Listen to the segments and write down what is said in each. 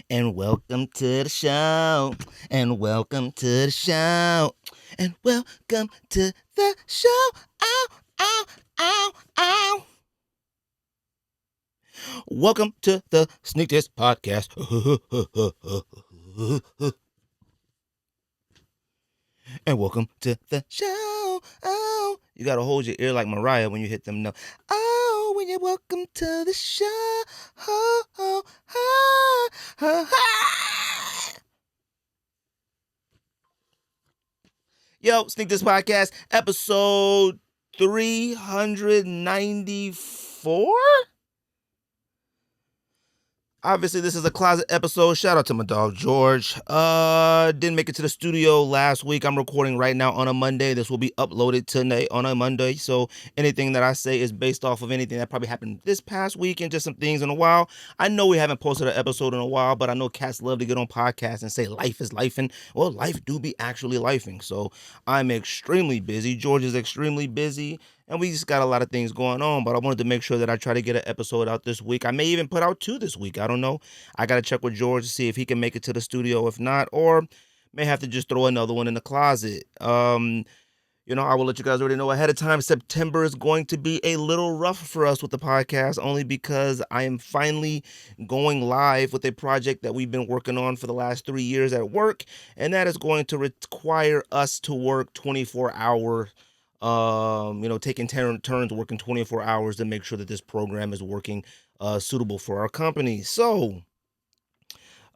and welcome to the show, and welcome to the show, and welcome to the show. Ow, ow, ow, ow. Welcome to the Sneakerheads podcast. And welcome to the show. Oh, you gotta hold your ear like Mariah when you hit them notes. Oh, when you welcome to the show. Oh, oh, oh, oh, oh. Yo, Sneak This Podcast, episode 394? Obviously, this is a closet episode. Shout out to my dog George. Didn't make it to the studio last week. I'm recording right now on a Monday. This will be uploaded tonight on a Monday. So anything that I say is based off of anything that probably happened this past week and just some things in a while. I know we haven't posted an episode in a while, but I know cats love to get on podcasts and say life is lifing. Well, life do be actually lifing. So I'm extremely busy. George is extremely busy. And we just got a lot of things going on, but I wanted to make sure that I try to get an episode out this week. I may even put out 2 this week. I don't know. I got to check with George to see if he can make it to the studio. If not, or may have to just throw another one in the closet. I will let you guys already know ahead of time. September is going to be a little rough for us with the podcast, only because I am finally going live with a project that we've been working on for the last 3 years at work, and that is going to require us to work 24-hour taking turns working 24 hours to make sure that this program is working suitable for our company. So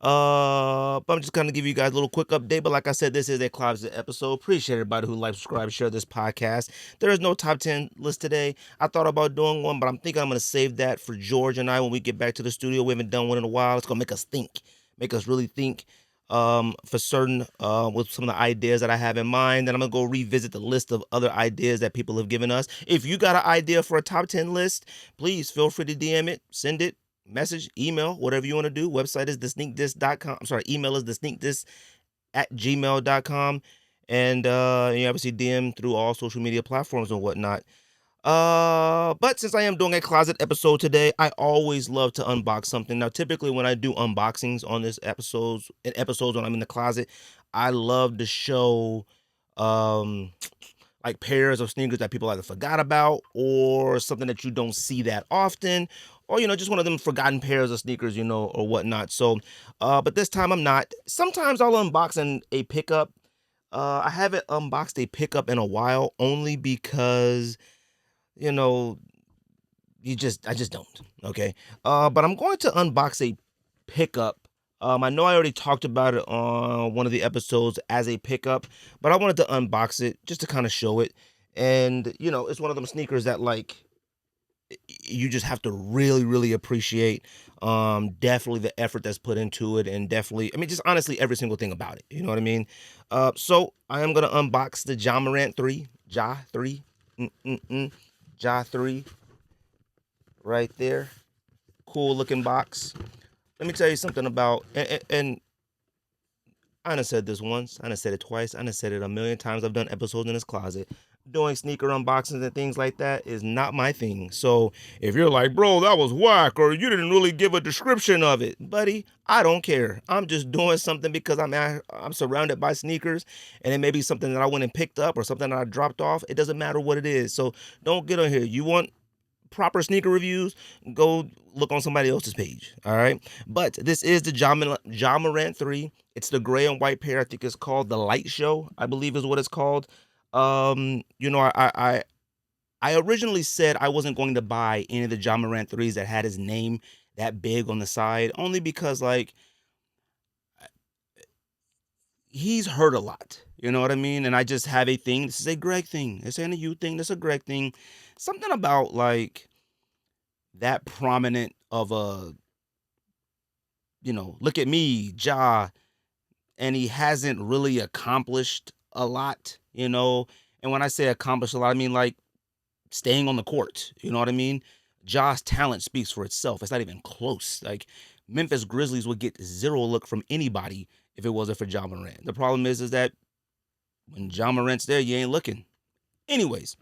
but I'm just going to give you guys a little quick update. But like I said, this is a closet episode. Appreciate everybody who likes, subscribe, share this podcast. There is no top 10 list today. I thought about doing one, but I'm thinking I'm going to save that for George and I when we get back to the studio. We haven't done one in a while. It's going to make us really think for certain with some of the ideas that I have in mind. Then I'm going to go revisit the list of other ideas that people have given us. If you got an idea for a top 10 list, please feel free to DM it, send it, message, email, whatever you want to do. Website is thesneakdis.com. I'm sorry, email is thesneakdis@gmail.com. And you obviously DM through all social media platforms and whatnot. But since I am doing a closet episode today, I always love to unbox something. Now, typically when I do unboxings on this episodes when I'm in the closet, I love to show like pairs of sneakers that people either forgot about or something that you don't see that often, or just one of them forgotten pairs of sneakers, or whatnot. So but this time I'm not. Sometimes I'll unbox a pickup. I haven't unboxed a pickup in a while, only because you know I just don't. Okay. But I'm going to unbox a pickup. I know I already talked about it on one of the episodes as a pickup, but I wanted to unbox it just to kind of show it. And it's one of them sneakers that like you just have to really, really appreciate. Definitely the effort that's put into it, and definitely, I mean, just honestly every single thing about it. You know what I mean? So I am gonna unbox the Morant 3, Ja 3, Ja 3, right there. Cool looking box. Let me tell you something about, and I done said this once, I done said it twice, I done said it a million times. I've done episodes in this closet. Doing sneaker unboxings and things like that is not my thing. So if you're like, bro, that was whack, or you didn't really give a description of it, buddy, I don't care. I'm just doing something because I'm surrounded by sneakers, and it may be something that I went and picked up or something that I dropped off. It doesn't matter what it is. So don't get on here. You want proper sneaker reviews, go look on somebody else's page. All right. But this is the Ja Morant 3. It's the gray and white pair. I think it's called the Light Show, I believe is what it's called. I originally said I wasn't going to buy any of the Ja Morant 3s that had his name that big on the side, only because like he's hurt a lot. You know what I mean? And I just have a thing. This is a Greg thing. This ain't a you thing. This is a Greg thing. Something about like that prominent of a, look at me, Ja, and he hasn't really accomplished a lot, And when I say accomplished a lot, I mean like staying on the court. You know what I mean? Ja's talent speaks for itself. It's not even close. Like Memphis Grizzlies would get zero look from anybody if it wasn't for Ja Morant. The problem is that when Ja Morant's there, you ain't looking. Anyways,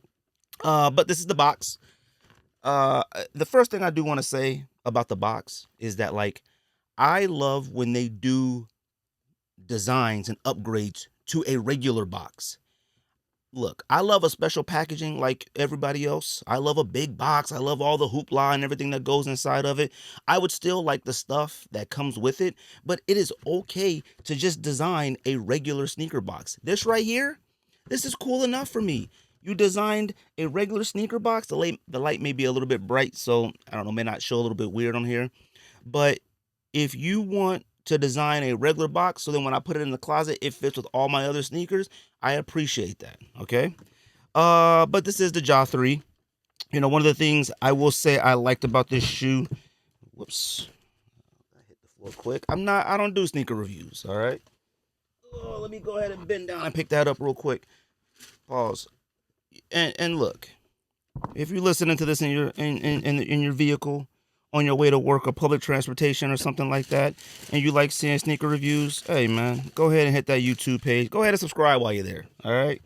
but this is the box. The first thing I do want to say about the box is that like I love when they do designs and upgrades to a regular box. Look, I love a special packaging like everybody else. I love a big box. I love all the hoopla and everything that goes inside of it. I would still like the stuff that comes with it, but it is okay to just design a regular sneaker box. This right here, this is cool enough for me. You designed a regular sneaker box. The light may be a little bit bright, so I don't know, may not show a little bit weird on here. But if you want to design a regular box so then when I put it in the closet, it fits with all my other sneakers, I appreciate that. Okay. But this is the Jaw 3. One of the things I will say I liked about this shoe. Whoops. I hit the floor quick. I don't do sneaker reviews, all right? Oh, let me go ahead and bend down and pick that up real quick. Pause. And look, if you're listening to this in your vehicle on your way to work or public transportation or something like that, and you like seeing sneaker reviews, hey man, go ahead and hit that YouTube page. Go ahead and subscribe while you're there. All right.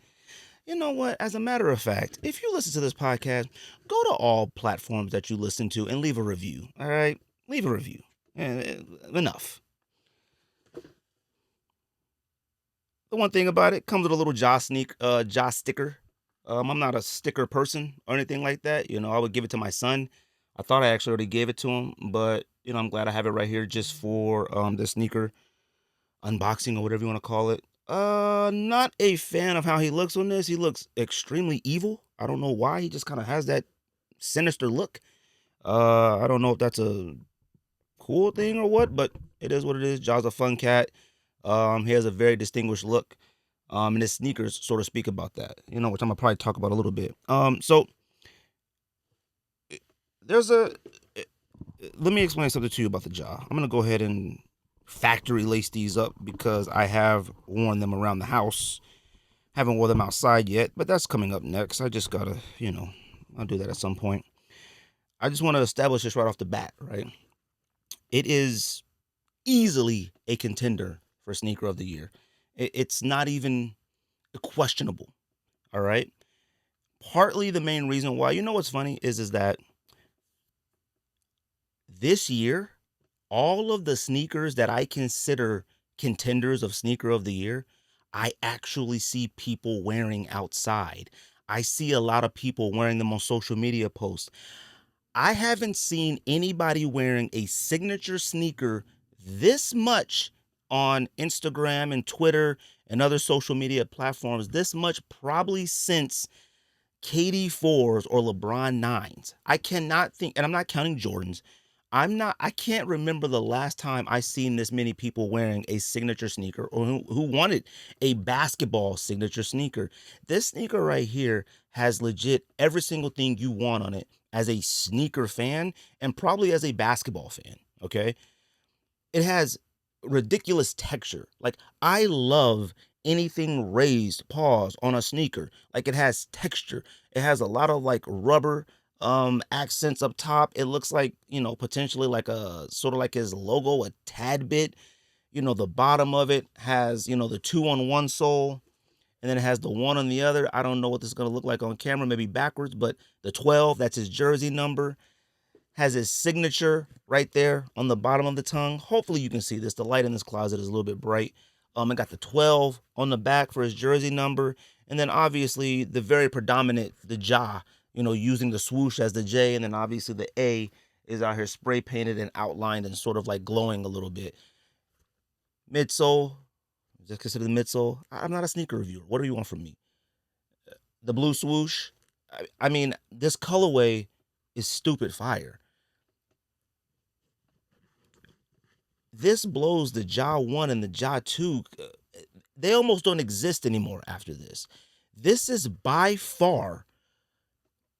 You know what? As a matter of fact, if you listen to this podcast, go to all platforms that you listen to and leave a review. All right, leave a review. Enough. The one thing about it comes with a little Jaw sticker. I'm not a sticker person or anything like that. I would give it to my son. I thought I actually already gave it to him, but I'm glad I have it right here just for the sneaker unboxing or whatever you want to call it. Not a fan of how he looks on this. He looks extremely evil. I don't know why. He just kind of has that sinister look. I don't know if that's a cool thing or what, but it is what it is. Jaw's a fun cat. He has a very distinguished look. And his sneakers sort of speak about that, which I'm gonna probably talk about a little bit. So there's a. Let me explain something to you about the Jaw. I'm gonna go ahead and factory lace these up because I have worn them around the house. Haven't worn them outside yet, but that's coming up next. I just gotta, I'll do that at some point. I just want to establish this right off the bat, right? It is easily a contender for sneaker of the year. It's not even questionable. All right. Partly the main reason why, what's funny is that this year, all of the sneakers that I consider contenders of sneaker of the year, I actually see people wearing outside. I see a lot of people wearing them on social media posts. I haven't seen anybody wearing a signature sneaker this much on Instagram and Twitter and other social media platforms, this much probably since KD4s or LeBron 9s. I cannot think, and I'm not counting Jordans. I can't remember the last time I seen this many people wearing a signature sneaker or who wanted a basketball signature sneaker. This sneaker right here has legit every single thing you want on it as a sneaker fan and probably as a basketball fan. Okay. It has ridiculous texture. Like, I love anything raised pause on a sneaker. Like, it has texture. It has a lot of like rubber accents up top. It looks like, potentially like a sort of like his logo a tad bit. The bottom of it has, the 2 on one sole, and then it has the 1 on the other. I don't know what this is going to look like on camera, maybe backwards, but the 12, that's his jersey number. Has his signature right there on the bottom of the tongue. Hopefully you can see this. The light in this closet is a little bit bright. I got the 12 on the back for his jersey number. And then obviously the very predominant, the Jaw, using the swoosh as the J. And then obviously the A is out here spray painted and outlined and sort of like glowing a little bit. Midsole, just consider the midsole. I'm not a sneaker reviewer. What do you want from me? The blue swoosh. I mean, this colorway is stupid fire. This blows the Jaw 1 and the Jaw 2. They almost don't exist anymore after this. This is by far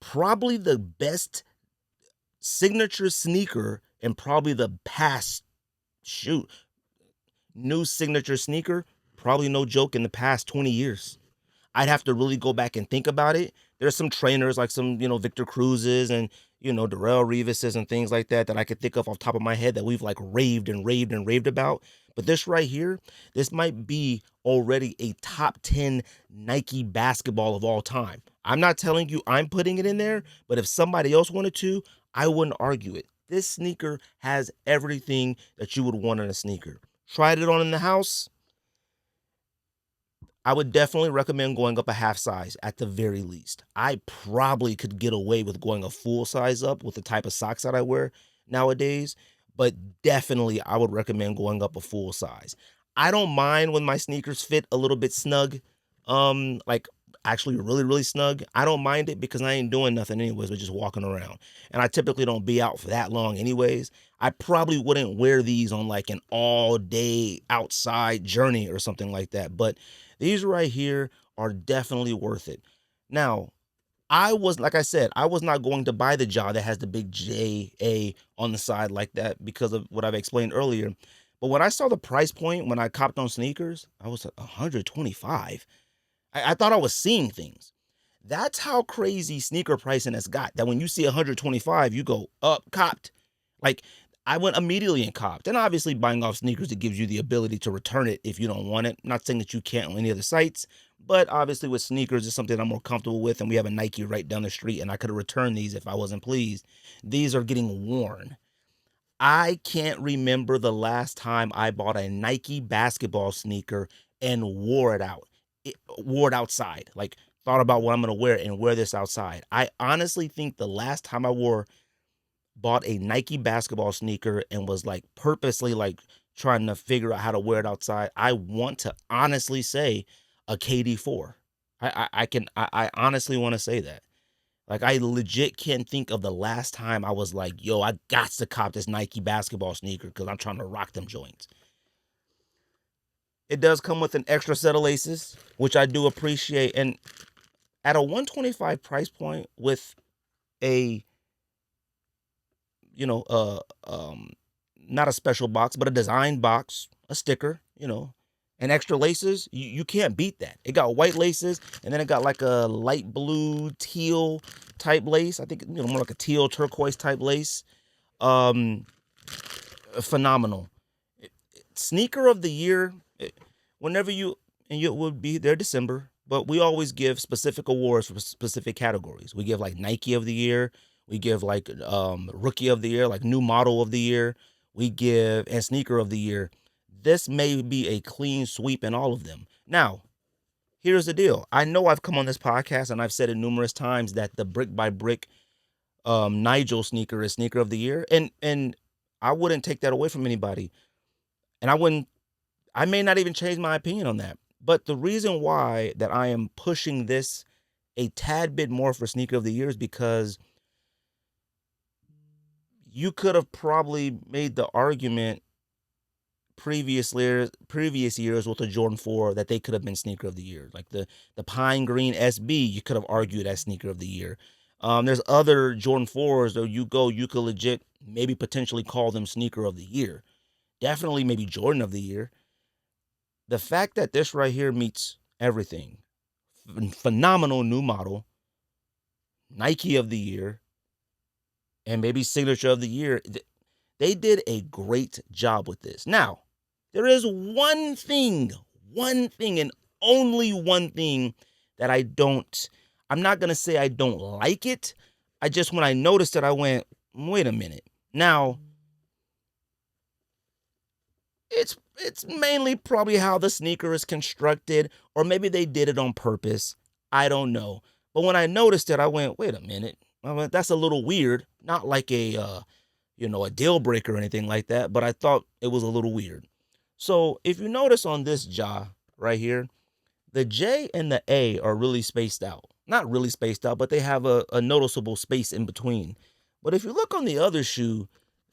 probably the best signature sneaker and probably the past, shoot, new signature sneaker, probably no joke, in the past 20 years. I'd have to really go back and think about it. There's some trainers like some, Victor Cruz's and, Darrell Revis's and things like that I could think of off the top of my head that we've like raved and raved and raved about. But this right here, this might be already a top 10 Nike basketball of all time. I'm not telling you I'm putting it in there, but if somebody else wanted to, I wouldn't argue it. This sneaker has everything that you would want in a sneaker. Tried it on in the house. I would definitely recommend going up a half size at the very least. I probably could get away with going a full size up with the type of socks that I wear nowadays, but definitely I would recommend going up a full size. I don't mind when my sneakers fit a little bit snug, like actually really, really snug. I don't mind it because I ain't doing nothing anyways, but just walking around. And I typically don't be out for that long anyways. I probably wouldn't wear these on like an all day outside journey or something like that. But these right here are definitely worth it. Now, like I said, I was not going to buy the jaw that has the big JA on the side like that because of what I've explained earlier. But when I saw the price point when I copped on sneakers, I was like 125. I thought I was seeing things. That's how crazy sneaker pricing has got. That when you see 125, you go up, copped. Like I went immediately and copped. And obviously buying off sneakers, it gives you the ability to return it if you don't want it. Not saying that you can't on any other sites, but obviously with sneakers, it's something I'm more comfortable with. And we have a Nike right down the street, and I could have returned these if I wasn't pleased. These are getting worn. I can't remember the last time I bought a Nike basketball sneaker and wore it out. Wore it outside. Like thought about what I'm gonna wear and wear this outside. I honestly think the last time I bought a Nike basketball sneaker and was like purposely like trying to figure out how to wear it outside, I want to honestly say a KD4. I honestly want to say that. Like I legit can't think of the last time I was like, yo, I got to cop this Nike basketball sneaker because I'm trying to rock them joints. It does come with an extra set of laces, which I do appreciate. And at a 125 price point with a, you know, not a special box, but a design box, a sticker, and extra laces, you can't beat that. It got white laces, and then it got like a light blue teal type lace. I think more like a teal turquoise type lace. Um, Phenomenal. Sneaker of the year. Whenever and it would be there December, but we always give specific awards for specific categories. We give like Nike of the year. We give like rookie of the year, like new model of the year. We give and sneaker of the year. This may be a clean sweep in all of them. Now, here's the deal. I know I've come on this podcast and I've said it numerous times that the brick by brick Nigel sneaker is sneaker of the year, and I wouldn't take that away from anybody, and I may not even change my opinion on that. But the reason why that I am pushing this a tad bit more for sneaker of the year is because you could have probably made the argument previous years with the Jordan 4 that they could have been sneaker of the year. Like the Pine Green SB, you could have argued as sneaker of the year. There's other Jordan 4s that you could legit maybe potentially call them sneaker of the year. Definitely maybe Jordan of the year. The fact that this right here meets everything. Phenomenal new model, Nike of the year, and maybe signature of the year. They did a great job with this. Now, there is one thing, and only one thing that I'm not going to say I don't like it. When I noticed it, I went, wait a minute. Now, it's mainly probably how the sneaker is constructed, or maybe they did it on purpose. I don't know. But when I noticed it, I went, wait a minute. I went, that's a little weird. Not like a deal breaker or anything like that, but I thought it was a little weird. So if you notice on this jaw right here, the J and the A are really spaced out. Not really spaced out, but they have a noticeable space in between. But if you look on the other shoe,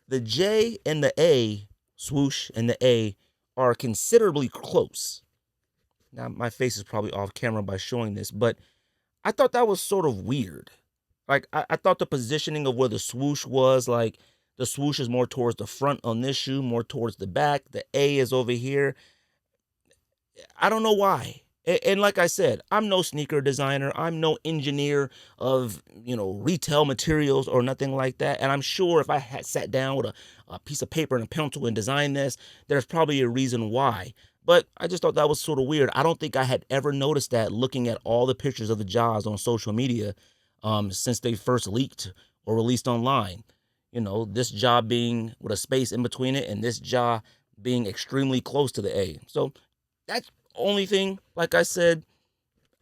the J and the A, swoosh and the A, are considerably close. Now, my face is probably off camera by showing this, but I thought that was sort of weird. Like, I thought the positioning of where the swoosh was, like, the swoosh is more towards the front on this shoe, more towards the back. The A is over here. I don't know why. And like I said, I'm no sneaker designer. I'm no engineer of, retail materials or nothing like that. And I'm sure if I had sat down with a piece of paper and a pencil and designed this, there's probably a reason why. But I just thought that was sort of weird. I don't think I had ever noticed that looking at all the pictures of the jaws on social media since they first leaked or released online. This jaw being with a space in between it and this jaw being extremely close to the A. So that's the only thing. Like I said,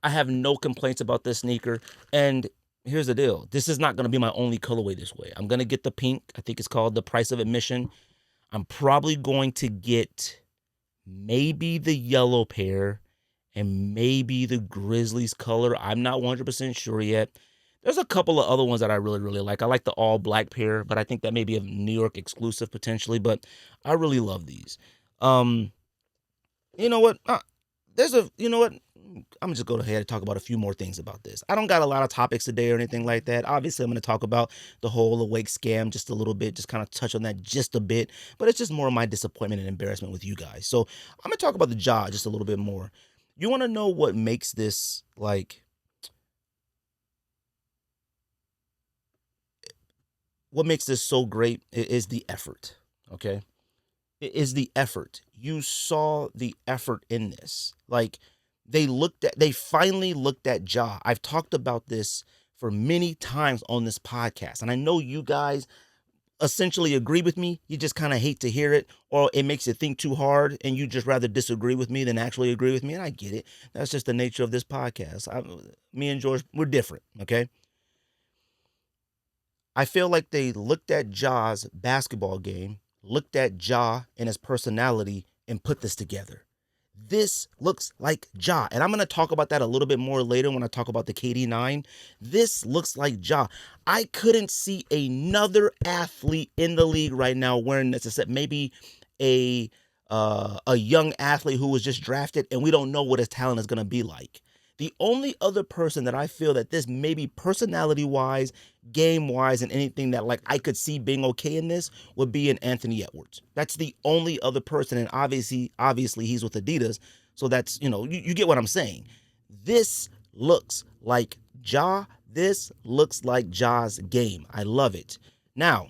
I have no complaints about this sneaker. And here's the deal. This is not going to be my only colorway this way. I'm going to get the pink. I think it's called the price of admission. I'm probably going to get maybe the yellow pair and maybe the Grizzlies color. I'm not 100% sure yet. There's a couple of other ones that I really, really like. I like the all black pair, but I think that may be a New York exclusive potentially, but I really love these. Um, you know what? You know what? I'm just going to go ahead and talk about a few more things about this. I don't got a lot of topics today or anything like that. Obviously, I'm going to talk about the whole Awake scam just a little bit, just kind of touch on that just a bit, but it's just more of my disappointment and embarrassment with you guys. So I'm going to talk about the jaw just a little bit more. You want to know what makes this what makes this so great is the effort, okay? It is the effort. You saw the effort in this. Like they finally looked at Ja. I've talked about this for many times on this podcast. And I know you guys essentially agree with me. You just kind of hate to hear it, or it makes you think too hard and you just rather disagree with me than actually agree with me. And I get it. That's just the nature of this podcast. Me and George, we're different, okay? I feel like they looked at Ja's basketball game, looked at Ja and his personality, and put this together. This looks like Ja. And I'm going to talk about that a little bit more later when I talk about the KD9. This looks like Ja. I couldn't see another athlete in the league right now wearing this except maybe a a young athlete who was just drafted and we don't know what his talent is going to be like. The only other person that I feel that this maybe personality wise, game wise, and anything that like I could see being okay in this would be an Anthony Edwards. That's the only other person, and obviously he's with Adidas, so that's you get what I'm saying. This looks like Ja. This looks like Ja's game. I love it. Now,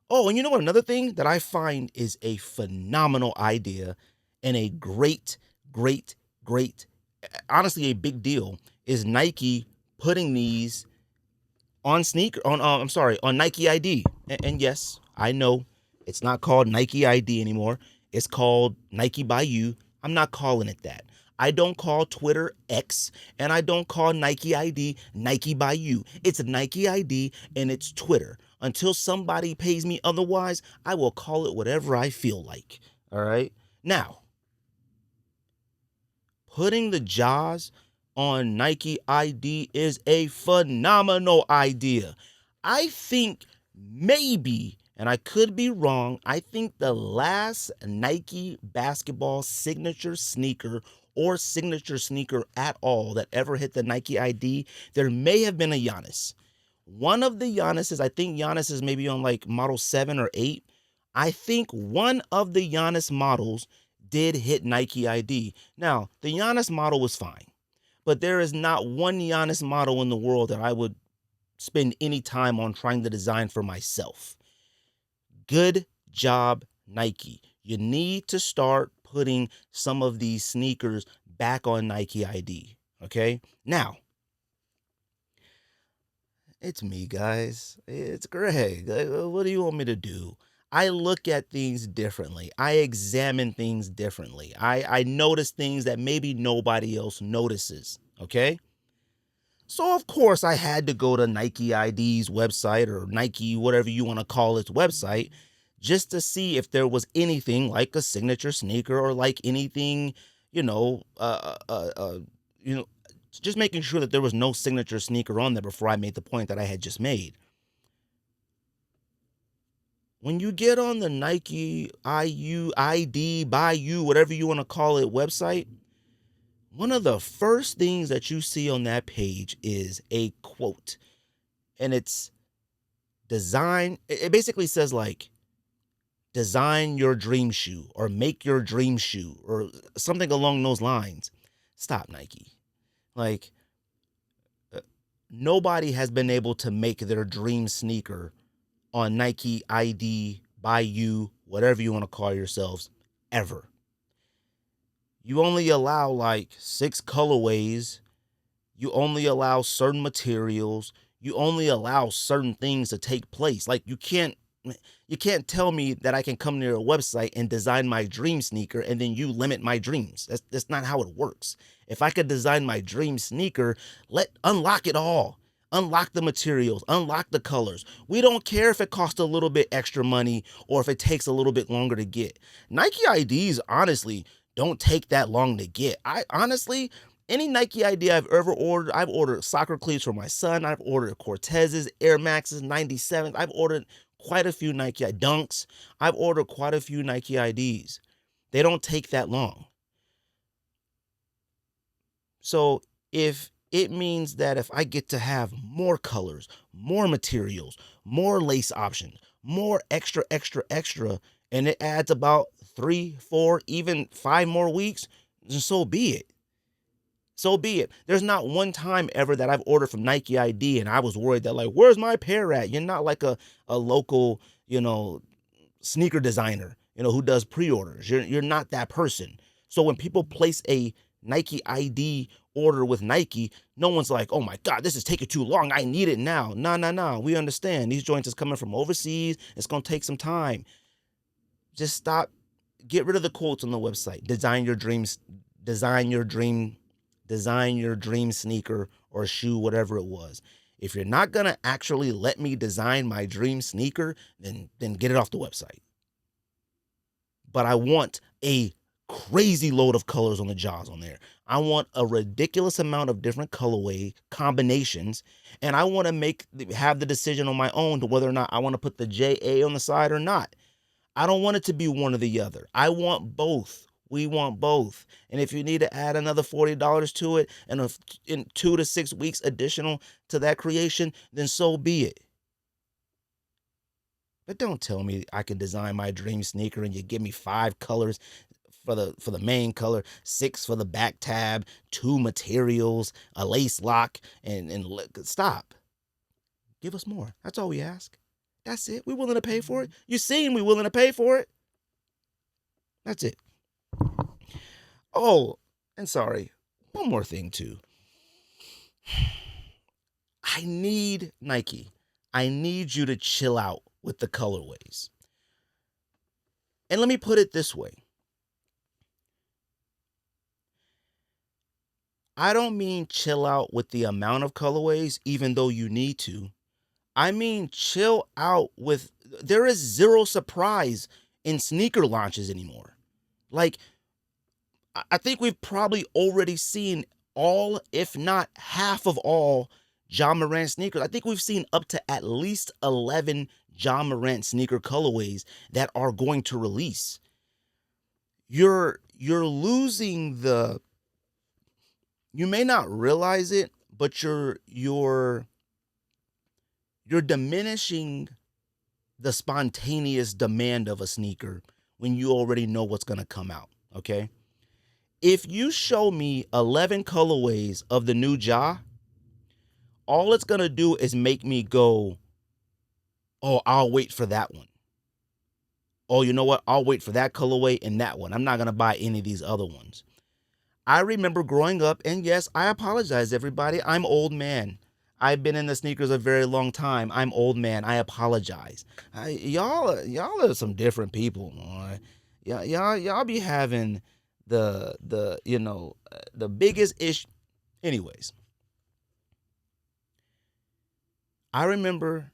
oh, and you know what? Another thing that I find is a phenomenal idea and a great, great, great, honestly, a big deal is Nike putting these on I'm sorry, on Nike ID. And yes, I know it's not called Nike ID anymore. It's called Nike by You. I'm not calling it that. I don't call Twitter X, and I don't call Nike ID Nike by You. It's Nike ID and it's Twitter. Until somebody pays me otherwise, I will call it whatever I feel like. All right. Now, putting the jaws on Nike ID is a phenomenal idea. I think maybe, and I could be wrong, I think the last Nike basketball signature sneaker or signature sneaker at all that ever hit the Nike ID, there may have been a Giannis. One of the Giannis's, I think Giannis is maybe on like model 7 or 8. I think one of the Giannis models did hit Nike ID. Now, the Giannis model was fine, but there is not one Giannis model in the world that I would spend any time on trying to design for myself. Good job, Nike. You need to start putting some of these sneakers back on Nike ID. Okay? Now, it's me, guys. It's Greg. What do you want me to do? I look at things differently. I examine things differently. I notice things that maybe nobody else notices. Okay? So, of course, I had to go to Nike ID's website or Nike, whatever you want to call its website, just to see if there was anything like a signature sneaker or like anything, you know, you know, just making sure that there was no signature sneaker on there before I made the point that I had just made. When you get on the Nike IU ID by you, whatever you want to call it, website, one of the first things that you see on that page is a quote. And it's design. It basically says like, design your dream shoe or make your dream shoe or something along those lines. Stop, Nike. Like, uh, nobody has been able to make their dream sneaker on Nike ID by you, whatever you want to call yourselves, ever. You only allow like 6 colorways. You only allow certain materials. You only allow certain things to take place. Like you can't tell me that I can come to your website and design my dream sneaker and then you limit my dreams. That's not how it works. If I could design my dream sneaker, let unlock it all. Unlock the materials, unlock the colors. We don't care if it costs a little bit extra money or if it takes a little bit longer to get. Nike IDs, honestly, don't take that long to get. I honestly, any Nike ID I've ordered soccer cleats for my son. I've ordered Cortezes, Air Maxes, 97s. I've ordered quite a few Nike Dunks. I've ordered quite a few Nike IDs. They don't take that long. So if it means that if I get to have more colors, more materials, more lace options, more extra, and it adds about 3, 4, even 5 more weeks, then so be it. So be it. There's not one time ever that I've ordered from Nike ID and I was worried that, like, where's my pair at? You're not like a local, sneaker designer, who does pre-orders. You're not that person. So when people place a Nike ID order with Nike, no one's like, oh my God, this is taking too long. I need it now. Nah. We understand. These joints is coming from overseas. It's gonna take some time. Just stop. Get rid of the quotes on the website. Design your dream design your dream sneaker or shoe, whatever it was. If you're not gonna actually let me design my dream sneaker, then get it off the website. But I want a crazy load of colors on the jaws on there. I want a ridiculous amount of different colorway combinations, and I want to have the decision on my own to whether or not I want to put the JA on the side or not. I don't want it to be one or the other. I want both. We want both. And if you need to add another $40 to it and in 2 to 6 weeks additional to that creation, then so be it. But don't tell me I can design my dream sneaker and you give me 5 colors for the main color, 6 for the back tab, 2 materials, a lace lock, and stop. Give us more. That's all we ask. That's it. We're willing to pay for it. You seen we willing to pay for it. That's it. Oh, and sorry, one more thing too. I need Nike. I need you to chill out with the colorways. And let me put it this way. I don't mean chill out with the amount of colorways, even though you need to. I mean chill out with, there is zero surprise in sneaker launches anymore. Like, I think we've probably already seen all, if not half of all, John Morant sneakers. I think we've seen up to at least 11 John Morant sneaker colorways that are going to release. You're losing the, you may not realize it, but you're diminishing the spontaneous demand of a sneaker when you already know what's going to come out, okay? If you show me 11 colorways of the new Ja, all it's going to do is make me go, oh, I'll wait for that one. Oh, you know what? I'll wait for that colorway and that one. I'm not going to buy any of these other ones. I remember growing up, and yes, I apologize, everybody. I'm old man. I've been in the sneakers a very long time. I'm old man. I apologize. Y'all are some different people, boy. Y'all be having the biggest issue. Anyways, I remember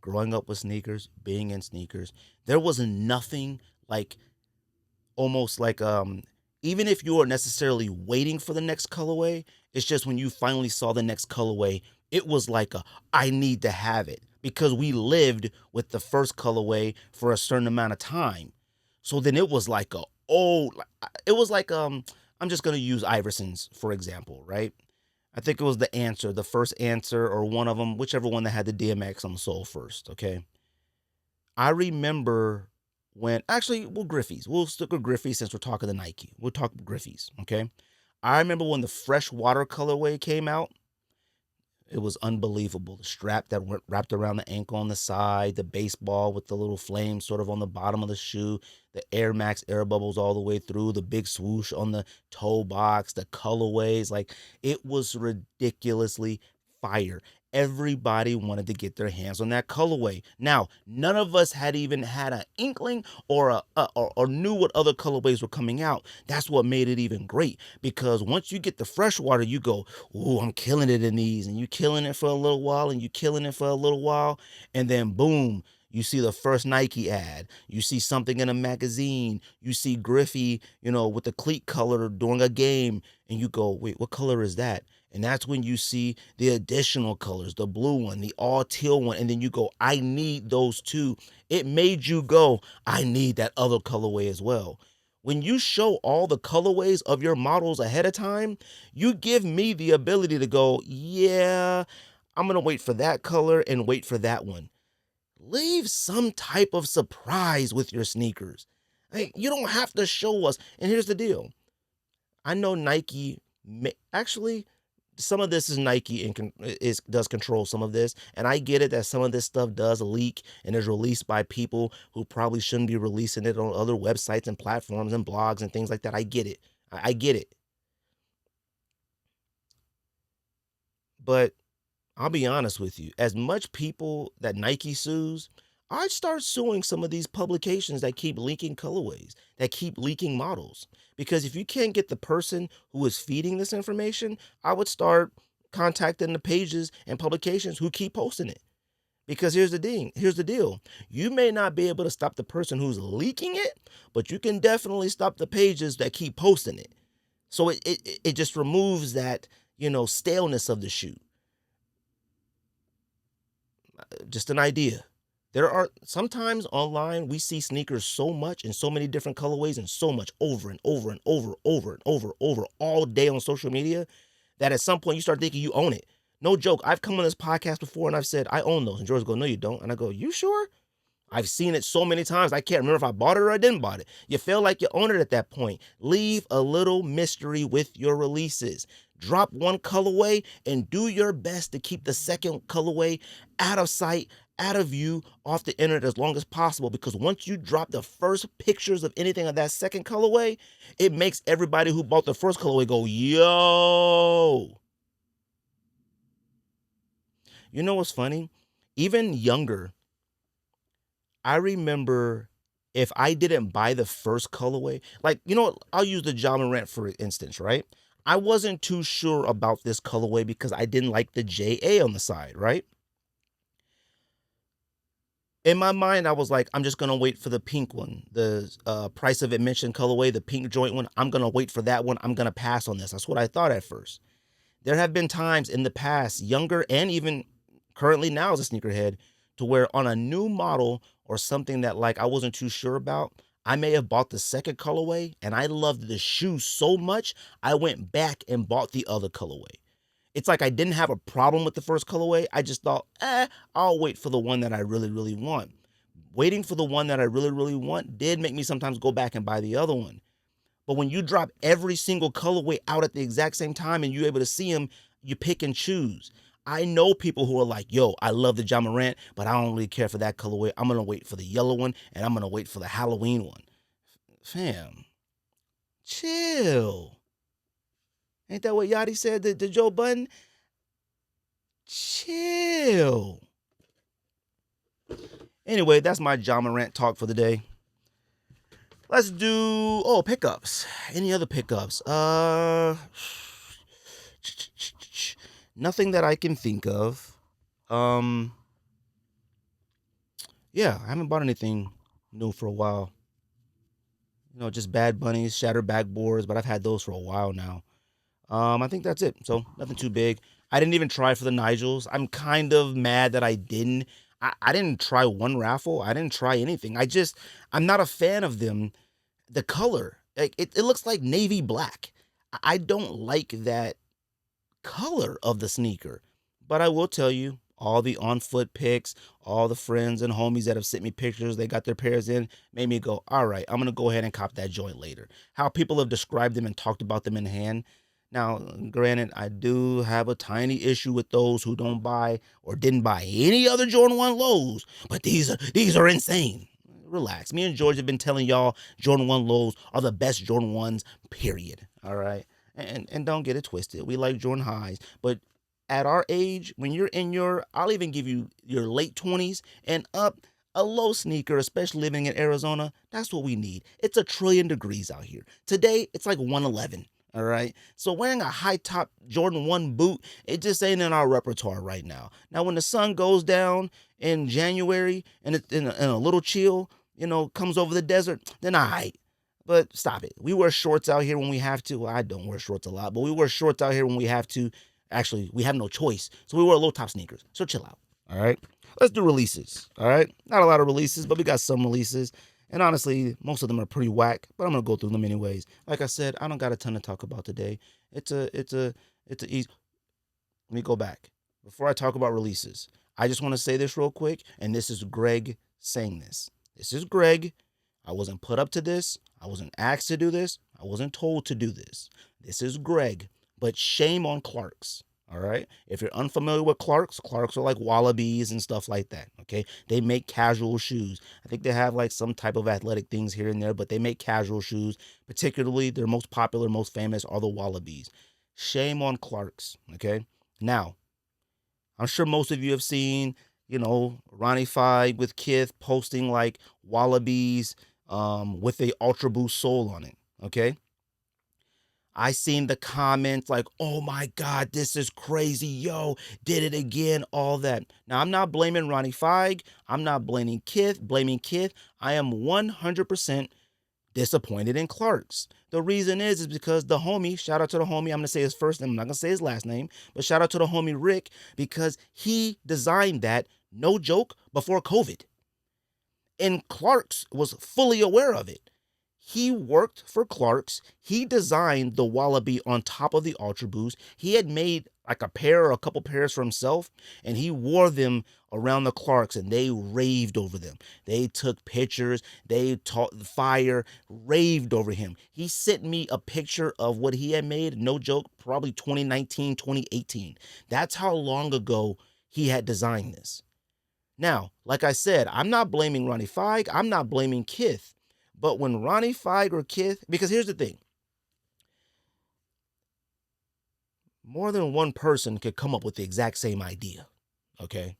growing up with sneakers, being in sneakers. There was nothing like, almost like, even if you were necessarily waiting for the next colorway, it's just when you finally saw the next colorway, it was like I need to have it, because we lived with the first colorway for a certain amount of time. So then it was like it was like, I'm just gonna use Iverson's for example, right? I think it was the first answer, or one of them, whichever one that had the DMX on the sole first. Okay, I remember when, actually, well, Griffey's. We'll stick with Griffey's since we're talking the Nike. We'll talk Griffey's. Okay, I remember when the freshwater colorway came out. It was unbelievable. The strap that wrapped around the ankle on the side, the baseball with the little flame sort of on the bottom of the shoe, the Air Max air bubbles all the way through, the big swoosh on the toe box, the colorways. Like, it was ridiculously fire. everybody wanted to get their hands on that colorway. Now, none of us had even had an inkling or knew what other colorways were coming out. That's what made it even great, because once you get the freshwater, you go, "Ooh, I'm killing it in these," and you killing it for a little while, and you killing it for a little while, and then boom. You see the first Nike ad. You see something in a magazine. You see Griffey, with the cleat color during a game, and you go, "Wait, what color is that?" And that's when you see the additional colors, the blue one, the all teal one. And then you go, "I need those too." It made you go, "I need that other colorway as well." When you show all the colorways of your models ahead of time, you give me the ability to go, "Yeah, I'm going to wait for that color and wait for that one." Leave some type of surprise with your sneakers. Like, you don't have to show us. And here's the deal. I know Nike actually, some of this is Nike and does control some of this, and I get it that some of this stuff does leak and is released by people who probably shouldn't be releasing it on other websites and platforms and blogs and things like that. I get it. I get it. But I'll be honest with you. As much people that Nike sues, I'd start suing some of these publications that keep leaking colorways, that keep leaking models. Because if you can't get the person who is feeding this information, I would start contacting the pages and publications who keep posting it. Because here's the deal. You may not be able to stop the person who's leaking it, but you can definitely stop the pages that keep posting it. So it just removes that, staleness of the shoe. Just an idea. There are sometimes online we see sneakers so much in so many different colorways and so much over and over and over all day on social media that at some point you start thinking you own it. No joke. I've come on this podcast before and I've said I own those, and George go, "No, you don't." And I go, "You sure?" I've seen it so many times, I can't remember if I bought it or I didn't buy it. You feel like you own it at that point. Leave a little mystery with your releases. Drop one colorway and do your best to keep the second colorway out of sight, out of view, off the internet as long as possible. Because once you drop the first pictures of anything of that second colorway, it makes everybody who bought the first colorway go, "Yo." You know what's funny? Even younger, I remember if I didn't buy the first colorway, like, I'll use the Ja Morant for instance, right? I wasn't too sure about this colorway because I didn't like the JA on the side, right? In my mind, I was like, I'm just gonna wait for the pink one, the price of admission colorway, the pink joint one. I'm gonna wait for that one. I'm gonna pass on this. That's what I thought at first. There have been times in the past, younger and even currently now as a sneakerhead, to where on a new model or something that like I wasn't too sure about, I may have bought the second colorway and I loved the shoe so much, I went back and bought the other colorway. It's like I didn't have a problem with the first colorway. I just thought, I'll wait for the one that I really, really want. Waiting for the one that I really, really want did make me sometimes go back and buy the other one. But when you drop every single colorway out at the exact same time and you're able to see them, you pick and choose. I know people who are like, "Yo, I love the Ja Morant, but I don't really care for that colorway. I'm going to wait for the yellow one and I'm going to wait for the Halloween one." Fam, chill. Ain't that what Yachty said to Joe Budden? Chill. Anyway, that's my Ja Morant talk for the day. Let's do pickups. Any other pickups? Nothing that I can think of. Yeah, I haven't bought anything new for a while. Just Bad Bunnies, Shattered Backboards, but I've had those for a while now. I think that's it. So nothing too big. I didn't even try for the Nigels. I'm kind of mad that I didn't. I didn't try one raffle. I didn't try anything. I'm not a fan of them. The color, like it looks like navy black. I don't like that color of the sneaker. But I will tell you, all the on foot pics, all the friends and homies that have sent me pictures, they got their pairs in, made me go, all right, I'm going to go ahead and cop that joint later. How people have described them and talked about them in hand. Now, granted, I do have a tiny issue with those who don't buy or didn't buy any other Jordan 1 lows, but these are insane. Relax. Me and George have been telling y'all Jordan 1 lows are the best Jordan 1s, period. All right. And don't get it twisted. We like Jordan highs, but at our age, when you're in I'll even give you your late 20s and up, a low sneaker, especially living in Arizona, that's what we need. It's 1,000,000,000 degrees out here. Today, it's like 111. All right. So wearing a high top Jordan 1 boot, it just ain't in our repertoire right now. Now, when the sun goes down in January and it's in a little chill, comes over the desert, then all right. But stop it. We wear shorts out here when we have to. Well, I don't wear shorts a lot, but we wear shorts out here when we have to. Actually, we have no choice. So we wear low top sneakers. So chill out. All right. Let's do releases. All right. Not a lot of releases, but we got some releases. And honestly, most of them are pretty whack, but I'm gonna go through them anyways. Like I said, I don't got a ton to talk about today. It's a easy. Let me go back. Before I talk about releases, I just want to say this real quick, and this is Greg saying this. This is Greg. I wasn't put up to this. I wasn't asked to do this. I wasn't told to do this. This is Greg. But shame on Clarks. All right. If you're unfamiliar with Clarks, Clarks are like Wallabies and stuff like that. Okay. They make casual shoes. I think they have like some type of athletic things here and there, but they make casual shoes. Particularly, their most popular, most famous are the Wallabies. Shame on Clarks. Okay. Now, I'm sure most of you have seen, Ronnie Fieg with Kith posting like Wallabies with a Ultra Boost sole on it. Okay. I seen the comments like, oh my God, this is crazy. Yo, did it again, all that. Now, I'm not blaming Ronnie Fieg. I'm not blaming Kith. I am 100% disappointed in Clarks. The reason is because the homie, shout out to the homie, I'm going to say his first name, I'm not going to say his last name, but shout out to the homie Rick because he designed that, no joke, before COVID. And Clarks was fully aware of it. He worked for Clarks. He designed the Wallaby on top of the Ultra Boost. He had made like a pair or a couple pairs for himself, and he wore them around the Clarks, and they raved over them. They took pictures. They taught fire, raved over him. He sent me a picture of what he had made, no joke, probably 2019, 2018. That's how long ago he had designed this. Now, like I said, I'm not blaming Ronnie Fieg. I'm not blaming Kith. But when Ronnie Fieg or Kith, because here's the thing, more than one person could come up with the exact same idea, okay?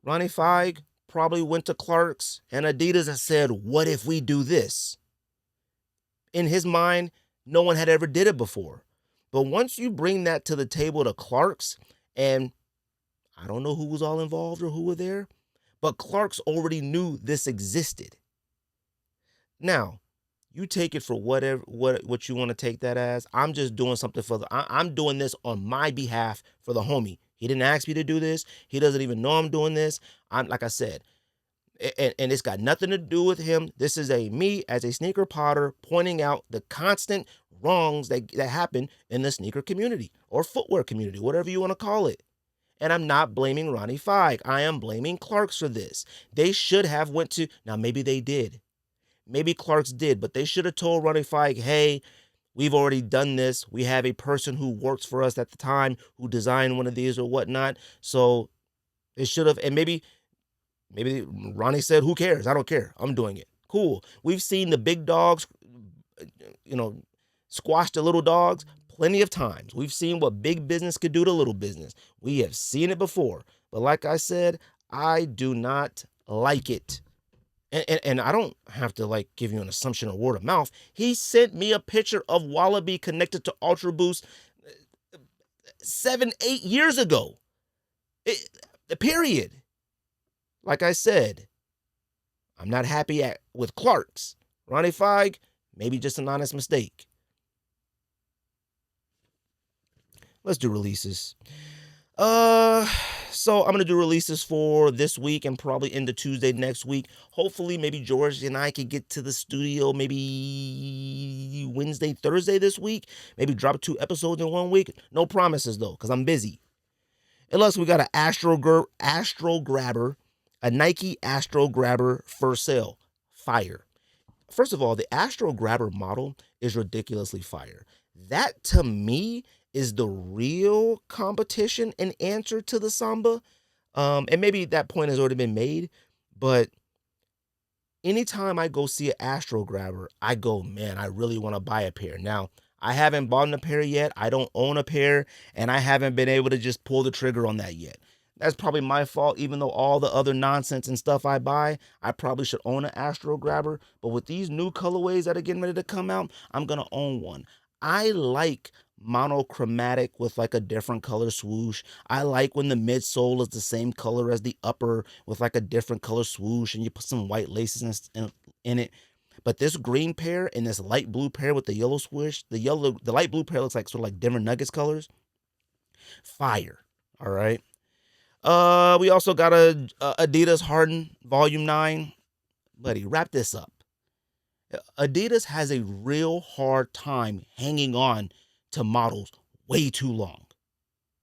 Ronnie Fieg probably went to Clark's and Adidas and said, what if we do this? In his mind, no one had ever did it before. But once you bring that to the table to Clark's, and I don't know who was all involved or who were there, but Clark's already knew this existed. Now, you take it for whatever what you want to take that as. I'm just doing something for I'm doing this on my behalf for the homie. He didn't ask me to do this. He doesn't even know I'm doing this. I'm like I said, and it's got nothing to do with him. This is me as a sneaker potter pointing out the constant wrongs that happen in the sneaker community or footwear community, whatever you want to call it. And I'm not blaming Ronnie Fieg. I am blaming Clarks for this. They should have went to, now maybe they did. Maybe Clarks did, but they should have told Ronnie Fieg, hey, we've already done this. We have a person who works for us at the time who designed one of these or whatnot. So they should have, and maybe Ronnie said, who cares? I don't care. I'm doing it. Cool. We've seen the big dogs, squash the little dogs plenty of times. We've seen what big business could do to little business. We have seen it before. But like I said, I do not like it. And I don't have to like give you an assumption or word of mouth. He sent me a picture of Wallaby connected to Ultra Boost 7, 8 years ago. Period. Like I said, I'm not happy with Clark's. Ronnie Fieg, maybe just an honest mistake. Let's do releases. So I'm gonna do releases for this week and probably into Tuesday next week. Hopefully, maybe George and I could get to the studio maybe Wednesday, Thursday this week. Maybe drop 2 episodes in 1 week. No promises though, because I'm busy. Unless we got an Astro Grabber, a Nike Astro Grabber for sale. Fire. First of all, the Astro Grabber model is ridiculously fire. That to me is the real competition and answer to the Samba. And maybe that point has already been made, but anytime I go see an Astro Grabber, I go, man, I really want to buy a pair. Now, I haven't bought a pair yet. I don't own a pair, and I haven't been able to just pull the trigger on that yet. That's probably my fault, even though all the other nonsense and stuff I buy, I probably should own an Astro Grabber. But with these new colorways that are getting ready to come out, I'm going to own one. I like monochromatic with like a different color swoosh. I like when the midsole is the same color as the upper with like a different color swoosh and you put some white laces in it. But this green pair and this light blue pair with the yellow swoosh, the light blue pair looks like sort of like Denver Nuggets colors. Fire. All right. We also got a Adidas Harden Volume 9. Buddy, wrap this up. Adidas has a real hard time hanging on to models way too long.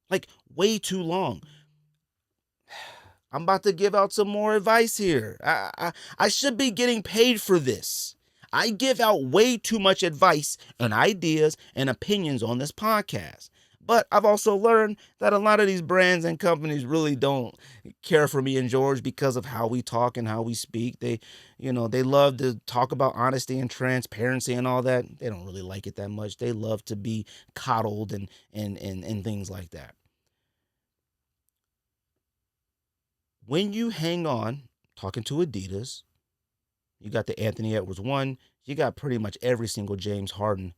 Like, way too long. I'm about to give out some more advice here. I should be getting paid for this. I give out way too much advice and ideas and opinions on this podcast. But I've also learned that a lot of these brands and companies really don't care for me and George because of how we talk and how we speak. They love to talk about honesty and transparency and all that. They don't really like it that much. They love to be coddled and things like that. When you hang on, talking to Adidas, you got the Anthony Edwards 1, you got pretty much every single James Harden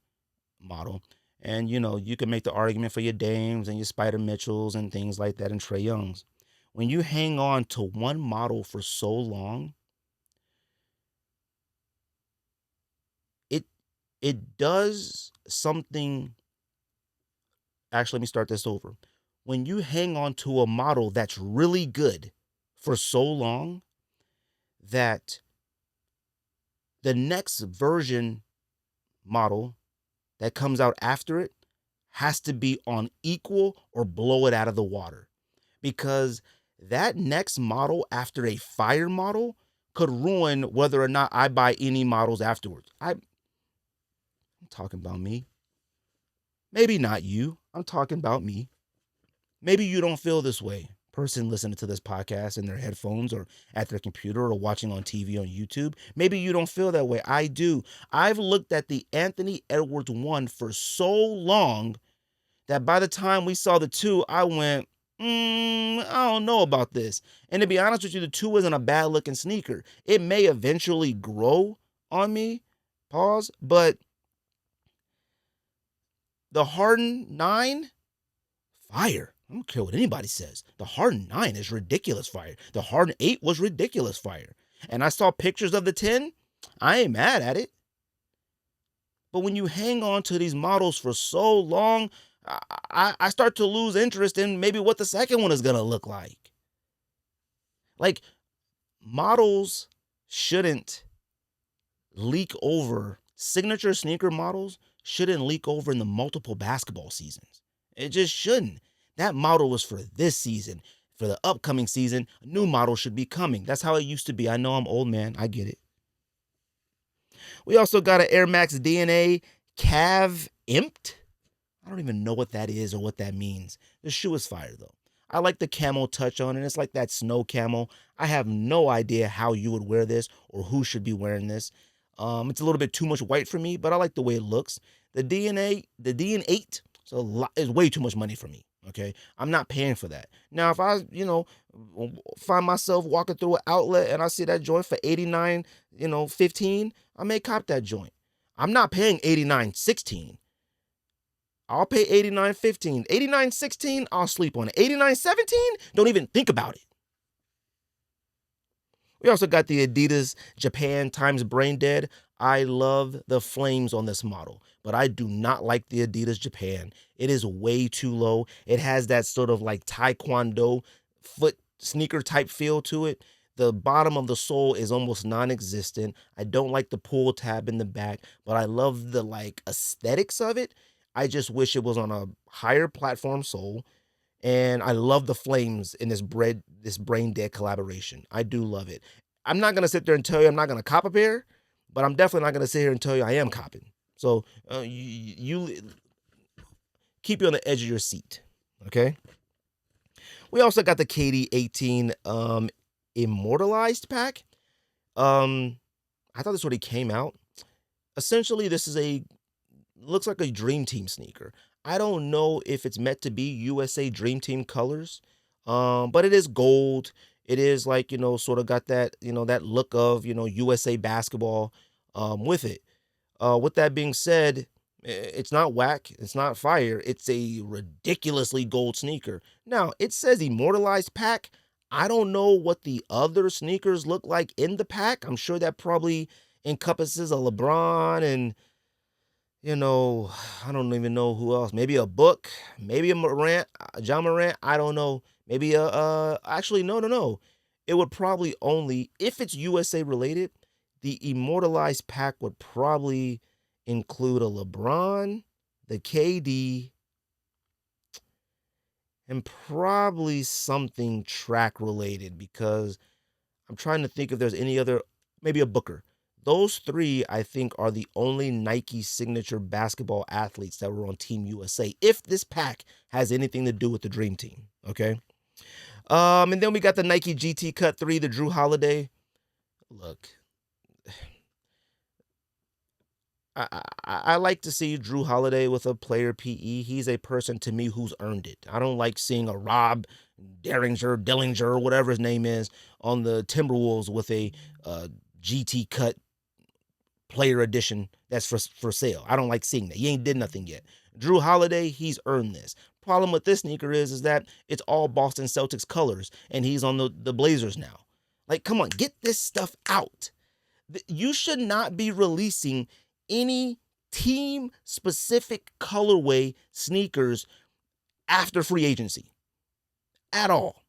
model. And, you can make the argument for your Dames and your Spider Mitchells and things like that and Trae Youngs. When you hang on to one model for so long, it does something. Actually, let me start this over. When you hang on to a model that's really good for so long, that the next version model that comes out after it has to be on equal or blow it out of the water, because that next model after a fire model could ruin whether or not I buy any models afterwards. I'm talking about me. Maybe not you. I'm talking about me. Maybe you don't feel this way. Person listening to this podcast in their headphones or at their computer or watching on TV on YouTube. Maybe you don't feel that way. I do. I've looked at the Anthony Edwards 1 for so long that by the time we saw the 2, I went, I don't know about this. And to be honest with you, the 2 isn't a bad looking sneaker. It may eventually grow on me, pause, but the Harden 9, fire. I don't care what anybody says. The Harden 9 is ridiculous fire. The Harden 8 was ridiculous fire. And I saw pictures of the 10. I ain't mad at it. But when you hang on to these models for so long, I start to lose interest in maybe what the second one is going to look like. Like, models shouldn't leak over. Signature sneaker models shouldn't leak over in the multiple basketball seasons. It just shouldn't. That model was for this season. For the upcoming season, a new model should be coming. That's how it used to be. I know I'm old, man. I get it. We also got an Air Max DNA Cav Impt. I don't even know what that is or what that means. The shoe is fire, though. I like the camo touch on it. It's like that snow camo. I have no idea how you would wear this or who should be wearing this. It's a little bit too much white for me, but I like the way it looks. The DN8 is way too much money for me. Okay, I'm not paying for that. Now, if I, find myself walking through an outlet and I see that joint for 89, 15, I may cop that joint. I'm not paying 89.16. I'll pay 89.15. 89.16, I'll sleep on it. 89.17, don't even think about it. We also got the Adidas Japan times Brain Dead. I love the flames on this model, but I do not like the Adidas Japan. It is way too low. It has that sort of like Taekwondo foot sneaker type feel to it. The bottom of the sole is almost non-existent. I don't like the pull tab in the back, but I love the like aesthetics of it. I just wish it was on a higher platform sole. And I love the flames in this Brain Dead collaboration. I do love it. I'm not gonna sit there and tell you I'm not gonna cop a pair, but I'm definitely not gonna sit here and tell you I am copping. So you keep you on the edge of your seat, okay? We also got the KD 18 Immortalized pack. I thought this already came out. Essentially, this is a looks like a Dream Team sneaker. I don't know if it's meant to be USA Dream Team colors, but it is gold. It is like, sort of got that, that look of, USA basketball with it. With that being said, it's not whack. It's not fire. It's a ridiculously gold sneaker. Now, it says immortalized pack. I don't know what the other sneakers look like in the pack. I'm sure that probably encompasses a LeBron and, you know, I don't even know who else. Maybe a book, maybe a Morant, John Morant. I don't know. Maybe actually, no, no, no. It would probably only, if it's USA related, the immortalized pack would probably include a LeBron, the KD, and probably something track related because I'm trying to think if there's any other, maybe a Booker. Those three, I think, are the only Nike signature basketball athletes that were on Team USA. If this pack has anything to do with the Dream Team, okay. And then we got the Nike GT Cut 3, the Drew Holiday. Look, I like to see Drew Holiday with a player PE. He's a person to me who's earned it. I don't like seeing a Rob Dillinger, or whatever his name is, on the Timberwolves with a GT Cut player edition that's for sale. I don't like seeing that. He ain't did nothing yet. Drew Holiday, he's earned this. Problem with this sneaker is that it's all Boston Celtics colors, and he's on the Blazers now. Like, come on, get this stuff out. You should not be releasing any team specific colorway sneakers after free agency at all.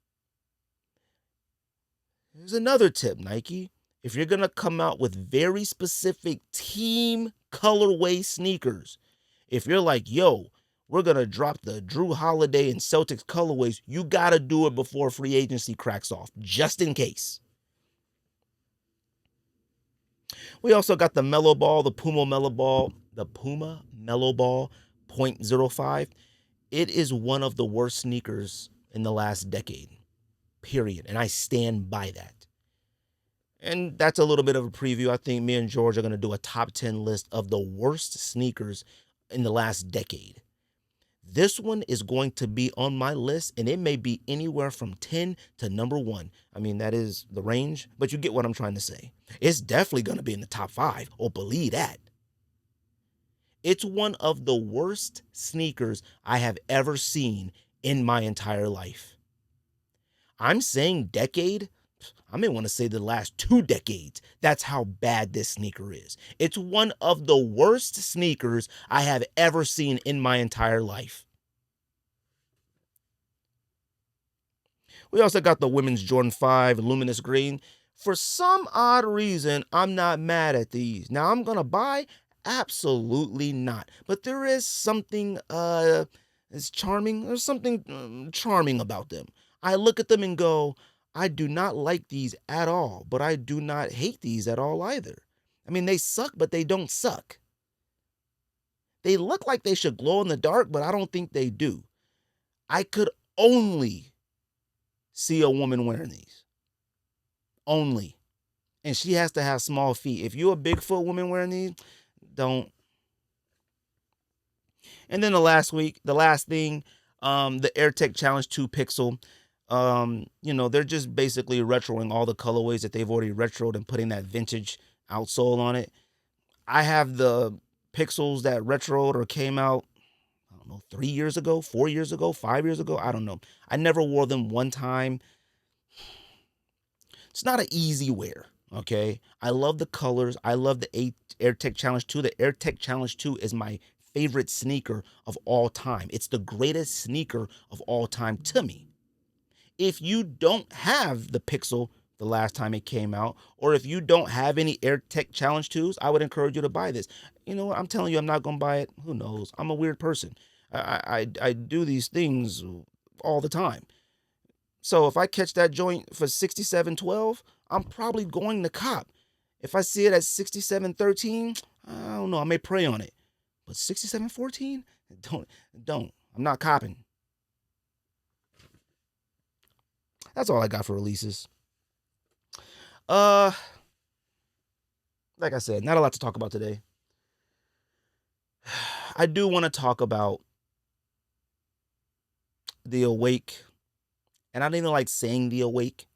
Here's another tip, Nike. If you're going to come out with very specific team colorway sneakers, if you're like, yo, we're going to drop the Drew Holiday and Celtics colorways, you got to do it before free agency cracks off, just in case. We also got the Mellow Ball, the Puma Mellow Ball, .05. It is one of the worst sneakers in the last decade, period. And I stand by that. And that's a little bit of a preview. I think me and George are going to do a top 10 list of the worst sneakers in the last decade. This one is going to be on my list, and it may be anywhere from 10 to number 1. I mean, that is the range, but you get what I'm trying to say. It's definitely going to be in the top 5, or believe that. It's one of the worst sneakers I have ever seen in my entire life. I'm saying decade. I may want to say the last 2 decades. That's how bad this sneaker is. It's one of the worst sneakers I have ever seen in my entire life. We also got the women's Jordan 5 Luminous Green. For some odd reason, I'm not mad at these. Now, I'm going to buy? Absolutely not. But there is something is charming. There's something charming about them. I look at them and go, I do not like these at all, but I do not hate these at all either. I mean, they suck, but they don't suck. They look like they should glow in the dark, but I don't think they do. I could only see a woman wearing these. Only. And she has to have small feet. If you're a Bigfoot woman wearing these, don't. And then the last thing, the AirTech Challenge 2 Pixel. They're just basically retroing all the colorways that they've already retroed and putting that vintage outsole on it. I have the Pixels that retroed or came out, I don't know, 3 years ago, 4 years ago, 5 years ago. I don't know. I never wore them one time. It's not an easy wear, okay? I love the colors. I love the AirTech Challenge 2. The AirTech Challenge 2 is my favorite sneaker of all time. It's the greatest sneaker of all time to me. If you don't have the Pixel the last time it came out, or if you don't have any AirTech Challenge 2s, I would encourage you to buy this. You know what? I'm telling you, I'm not going to buy it. Who knows? I'm a weird person. I do these things all the time. So if I catch that joint for 67.12, I'm probably going to cop. If I see it at 67.13, I don't know, I may pray on it. But 67.14, don't. I'm not copping. That's all I got for releases. Like I said, not a lot to talk about today. I do want to talk about the awake, and I don't even like saying the awake,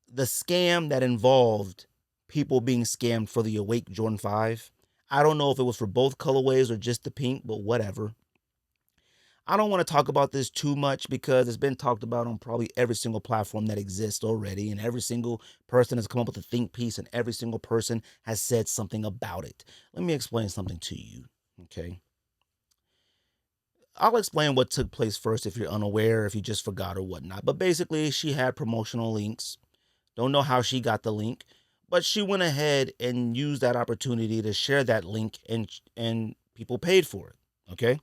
the scam that involved people being scammed for the awake Jordan 5. I don't know if it was for both colorways or just the pink, but whatever. I don't want to talk about this too much because it's been talked about on probably every single platform that exists already, and every single person has come up with a think piece, and every single person has said something about it. Let me explain something to you, okay? I'll explain what took place first if you're unaware, if you just forgot or whatnot. But basically, she had promotional links. Don't know how she got the link, but she went ahead and used that opportunity to share that link, and people paid for it, okay?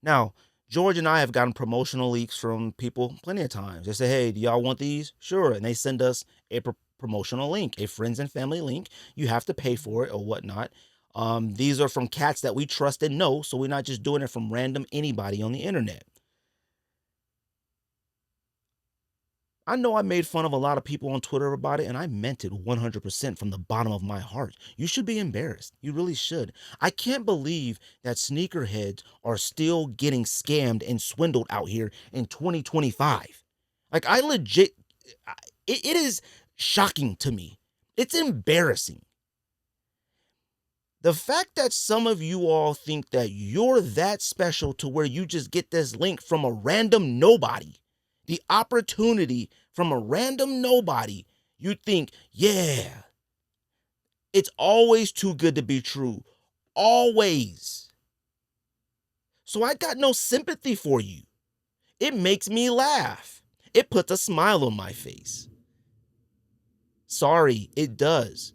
Now, George and I have gotten promotional leaks from people plenty of times. They say, hey, do y'all want these? Sure. And they send us a promotional link, a friends and family link. You have to pay for it or whatnot. These are from cats that we trust and know, so we're not just doing it from random anybody on the internet. I know I made fun of a lot of people on Twitter about it, and I meant it 100% from the bottom of my heart. You should be embarrassed. You really should. I can't believe that sneakerheads are still getting scammed and swindled out here in 2025. Like, I legit, it is shocking to me. It's embarrassing. The fact that some of you all think that you're that special to where you just get this link from a random nobody, the opportunity from a random nobody, you think, yeah, it's always too good to be true. Always. So I got no sympathy for you. It makes me laugh. It puts a smile on my face. Sorry, it does.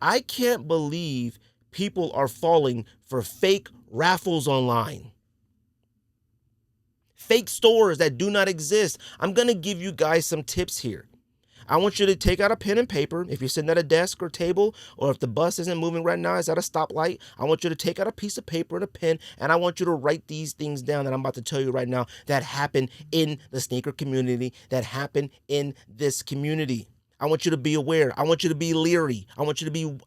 I can't believe people are falling for fake raffles online. Fake stores that do not exist. I'm going to give you guys some tips here. I want you to take out a pen and paper. If you're sitting at a desk or table, or if the bus isn't moving right now, it's at a stoplight, I want you to take out a piece of paper and a pen, and I want you to write these things down that I'm about to tell you right now that happen in the sneaker community, that happen in this community. I want you to be aware. I want you to be leery. I want you to be...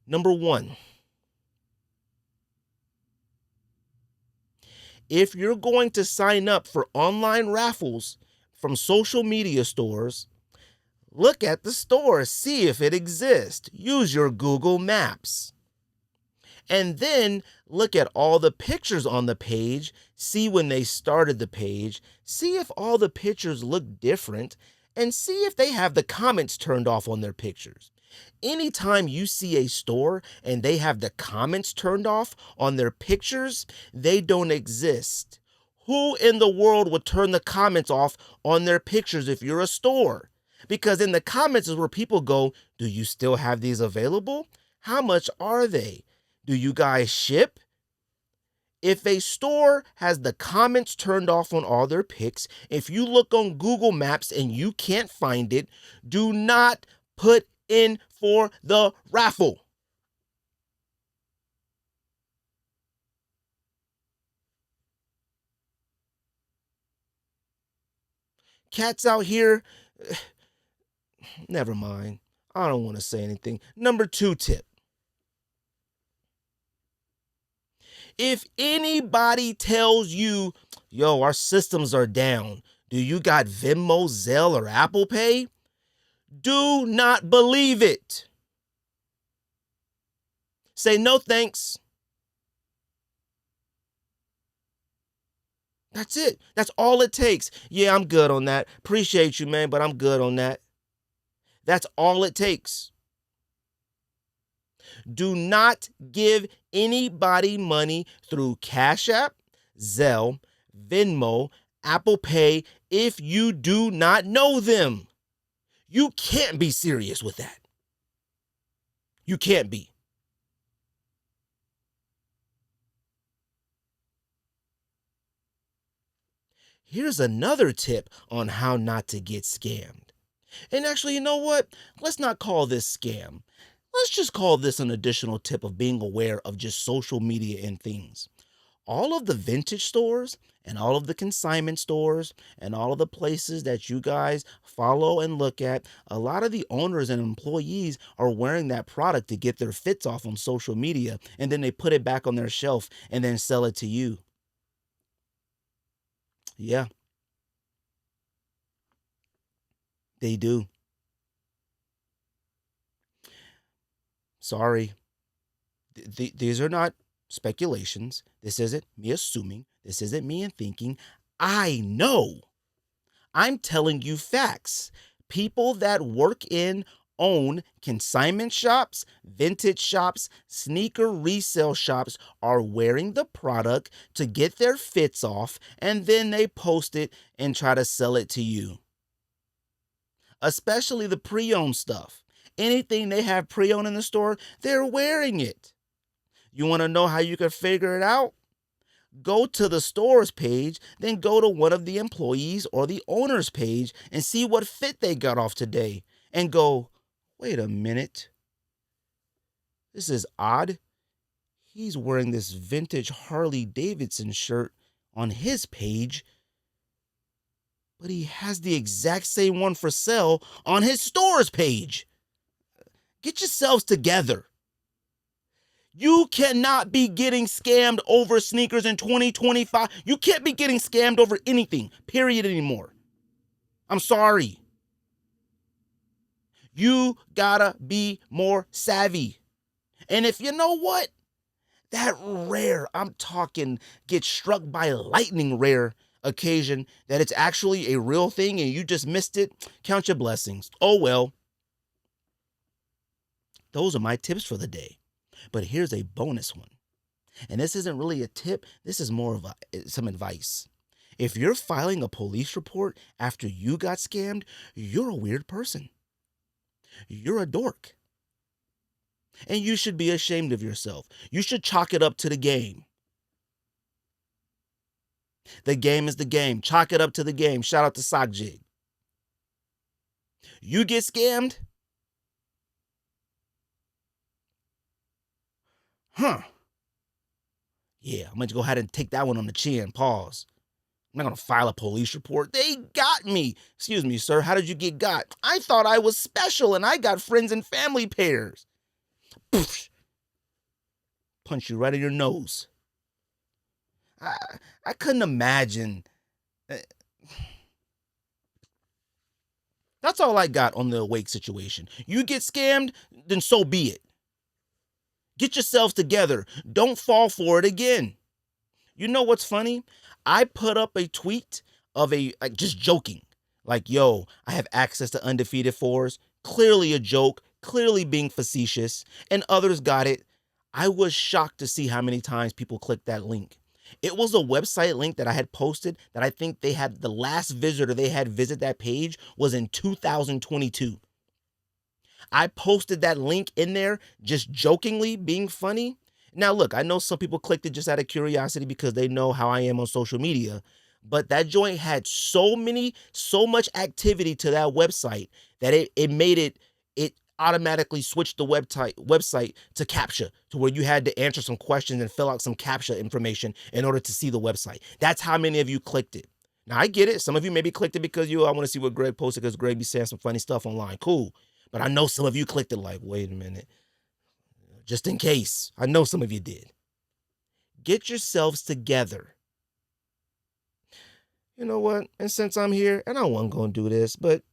Number one, if you're going to sign up for online raffles from social media stores, look at the store, see if it exists. Use your Google Maps. And then look at all the pictures on the page, see when they started the page, see if all the pictures look different, and see if they have the comments turned off on their pictures. Anytime you see a store and they have the comments turned off on their pictures, they don't exist. Who in the world would turn the comments off on their pictures if you're a store? Because in the comments is where people go, do you still have these available? How much are they? Do you guys ship? If a store has the comments turned off on all their pics, if you look on Google Maps and you can't find it, do not put in for the raffle. Cats out here, never mind. I don't want to say anything. Number 2 tip. If anybody tells you, yo, our systems are down, do you got Venmo, Zelle, or Apple Pay? Do not believe it. Say no thanks. That's it. That's all it takes. Yeah, I'm good on that. Appreciate you, man, but I'm good on that. That's all it takes. Do not give anybody money through Cash App, Zelle, Venmo, Apple Pay if you do not know them. You can't be serious with that. You can't be. Here's another tip on how not to get scammed. And actually, you know what? Let's not call this scam. Let's just call this an additional tip of being aware of just social media and things. All of the vintage stores and all of the consignment stores and all of the places that you guys follow and look at, a lot of the owners and employees are wearing that product to get their fits off on social media, and then they put it back on their shelf and then sell it to you. Yeah, they do. Sorry. These are not speculations. This isn't me assuming. This isn't me thinking. I know. I'm telling you facts. People that work in, own consignment shops, vintage shops, sneaker resale shops are wearing the product to get their fits off, and then they post it and try to sell it to you. Especially the pre-owned stuff. Anything they have pre-owned in the store, they're wearing it. You want to know how you can figure it out? Go to the store's page, then go to one of the employees or the owner's page and see what fit they got off today. And go, wait a minute. This is odd. He's wearing this vintage Harley Davidson shirt on his page, but he has the exact same one for sale on his store's page. Get yourselves together. You cannot be getting scammed over sneakers in 2025. You can't be getting scammed over anything, period, anymore. I'm sorry. You gotta be more savvy. And if you know what, that rare, I'm talking get struck by lightning rare occasion that it's actually a real thing and you just missed it, count your blessings. Oh well. Those are my tips for the day. But here's a bonus one. And this isn't really a tip, this is more of some advice. If you're filing a police report after you got scammed, you're a weird person. You're a dork. And you should be ashamed of yourself. You should chalk it up to the game. The game is the game. Chalk it up to the game. Shout out to Sockjig. You get scammed? Huh. Yeah, I'm going to go ahead and take that one on the chin. Pause. I'm not going to file a police report. They got me. Excuse me, sir. How did you get got? I thought I was special and I got friends and family pairs. Poof. Punch you right in your nose. I couldn't imagine. That's all I got on the awake situation. You get scammed, then so be it. Get yourselves together. Don't fall for it again. You know what's funny? I put up a tweet of just joking. Like, yo, I have access to Undefeated 4s. Clearly a joke, clearly being facetious, and others got it. I was shocked to see how many times people clicked that link. It was a website link that I had posted that I think they had the last visitor they had visit that page was in 2022. I posted that link in there just jokingly, being funny. Now, look, I know some people clicked it just out of curiosity because they know how I am on social media, but that joint had so much activity to that website that it made it automatically switched the website to CAPTCHA, to where you had to answer some questions and fill out some CAPTCHA information in order to see the website. That's how many of you clicked it. Now, I get it. Some of you maybe clicked it because I want to see what Greg posted because Greg be saying some funny stuff online. Cool. But I know some of you clicked it like, wait a minute. Just in case. I know some of you did. Get yourselves together. You know what? And since I'm here, and I wasn't going to do this, but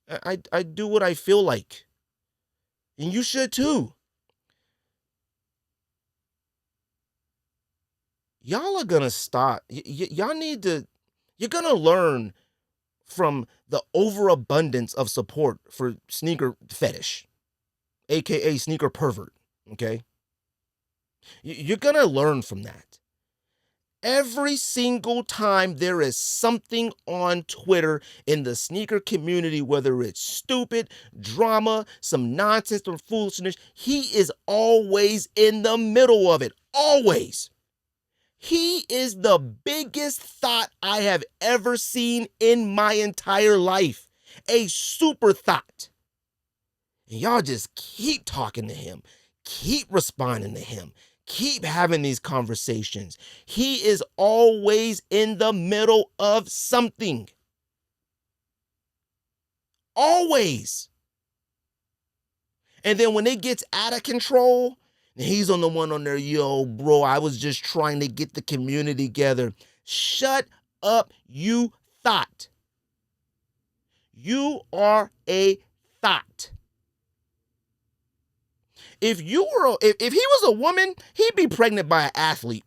I do what I feel like. And you should too. Y'all are going to stop. Y'all need to, you're going to learn from the overabundance of support for sneaker fetish, aka sneaker pervert, okay? You're gonna learn from that. Every single time there is something on Twitter in the sneaker community, whether it's stupid, drama, some nonsense or foolishness, he is always in the middle of it. Always. He is the biggest thought I have ever seen in my entire life. A super thought. And y'all just keep talking to him. Keep responding to him. keep having these conversations. He is always in the middle of something. Always. And then when it gets out of control, he's on the one on there, yo, bro, I was just trying to get the community together. Shut up, you thought. You are a thought. If he was a woman, he'd be pregnant by an athlete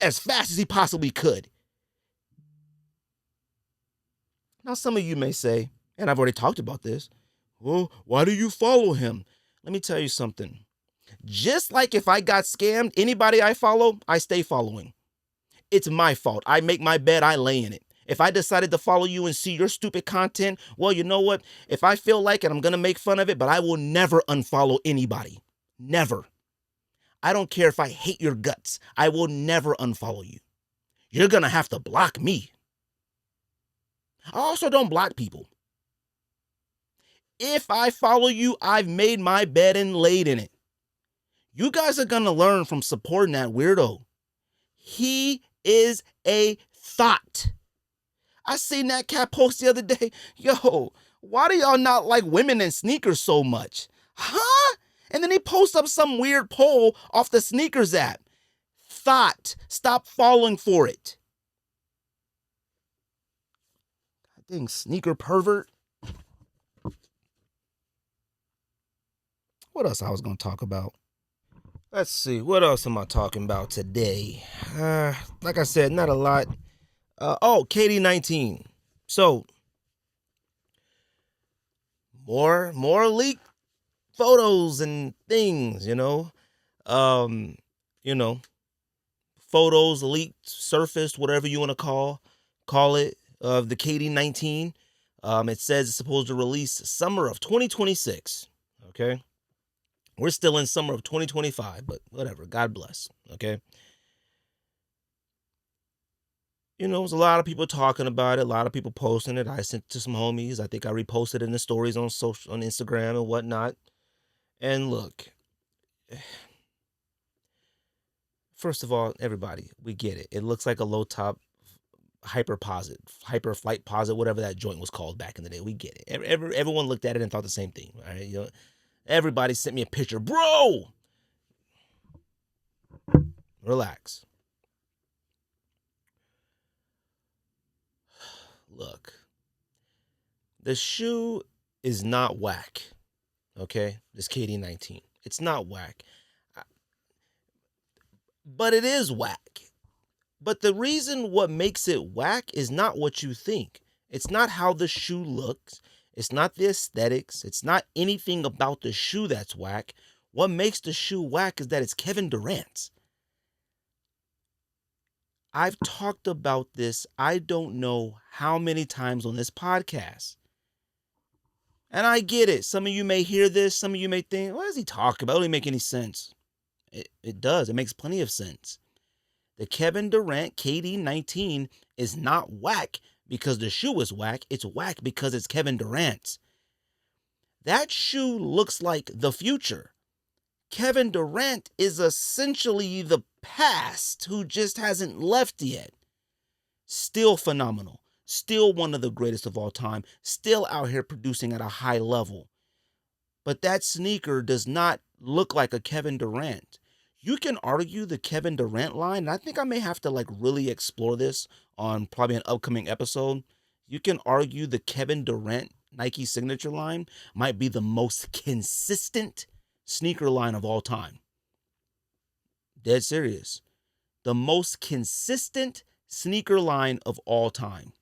as fast as he possibly could. Now, some of you may say, and I've already talked about this, well, why do you follow him? Let me tell you something. Just like if I got scammed, anybody I follow, I stay following. It's my fault. I make my bed, I lay in it. If I decided to follow you and see your stupid content, well, you know what? If I feel like it, I'm going to make fun of it, but I will never unfollow anybody. Never. I don't care if I hate your guts. I will never unfollow you. You're going to have to block me. I also don't block people. If I follow you, I've made my bed and laid in it. You guys are going to learn from supporting that weirdo. He is a thought. I seen that cat post the other day. Yo, why do y'all not like women in sneakers so much? Huh? And then he posts up some weird poll off the sneakers app. Thought. Stop falling for it. God dang sneaker pervert. What else I was going to talk about? Let's see. What else am I talking about today? Like I said, not a lot. KD19. So, more leaked photos and things, photos leaked, surfaced, whatever you want to call it, of the KD19. It says it's supposed to release summer of 2026. Okay. We're still in summer of 2025, but whatever. God bless. Okay. There's a lot of people talking about it, a lot of people posting it. I sent to some homies. I think I reposted in the stories on Instagram and whatnot. And look, first of all, everybody, we get it. It looks like a low top hyper flight posit, whatever that joint was called back in the day. We get it. Everyone looked at it and thought the same thing. All right, everybody sent me a picture, bro. Relax. Look, the shoe is not whack, okay? This KD19. It's not whack. But it is whack. But the reason what makes it whack is not what you think. It's not how the shoe looks. It's not the aesthetics. It's not anything about the shoe that's whack. What makes the shoe whack is that it's Kevin Durant's. I've talked about this, I don't know how many times on this podcast. And I get it. Some of you may hear this. Some of you may think, what is he talking about? It doesn't make any sense. It does. It makes plenty of sense. The Kevin Durant KD19 is not whack because the shoe is whack. It's whack because it's Kevin Durant's. That shoe looks like the future. Kevin Durant is essentially the past who just hasn't left yet. Still phenomenal. Still one of the greatest of all time. Still out here producing at a high level. But that sneaker does not look like a Kevin Durant. You can argue the Kevin Durant line, and I think I may have to really explore this on probably an upcoming episode. You can argue the Kevin Durant Nike signature line might be the most consistent sneaker line of all time. Dead serious. The most consistent sneaker line of all time.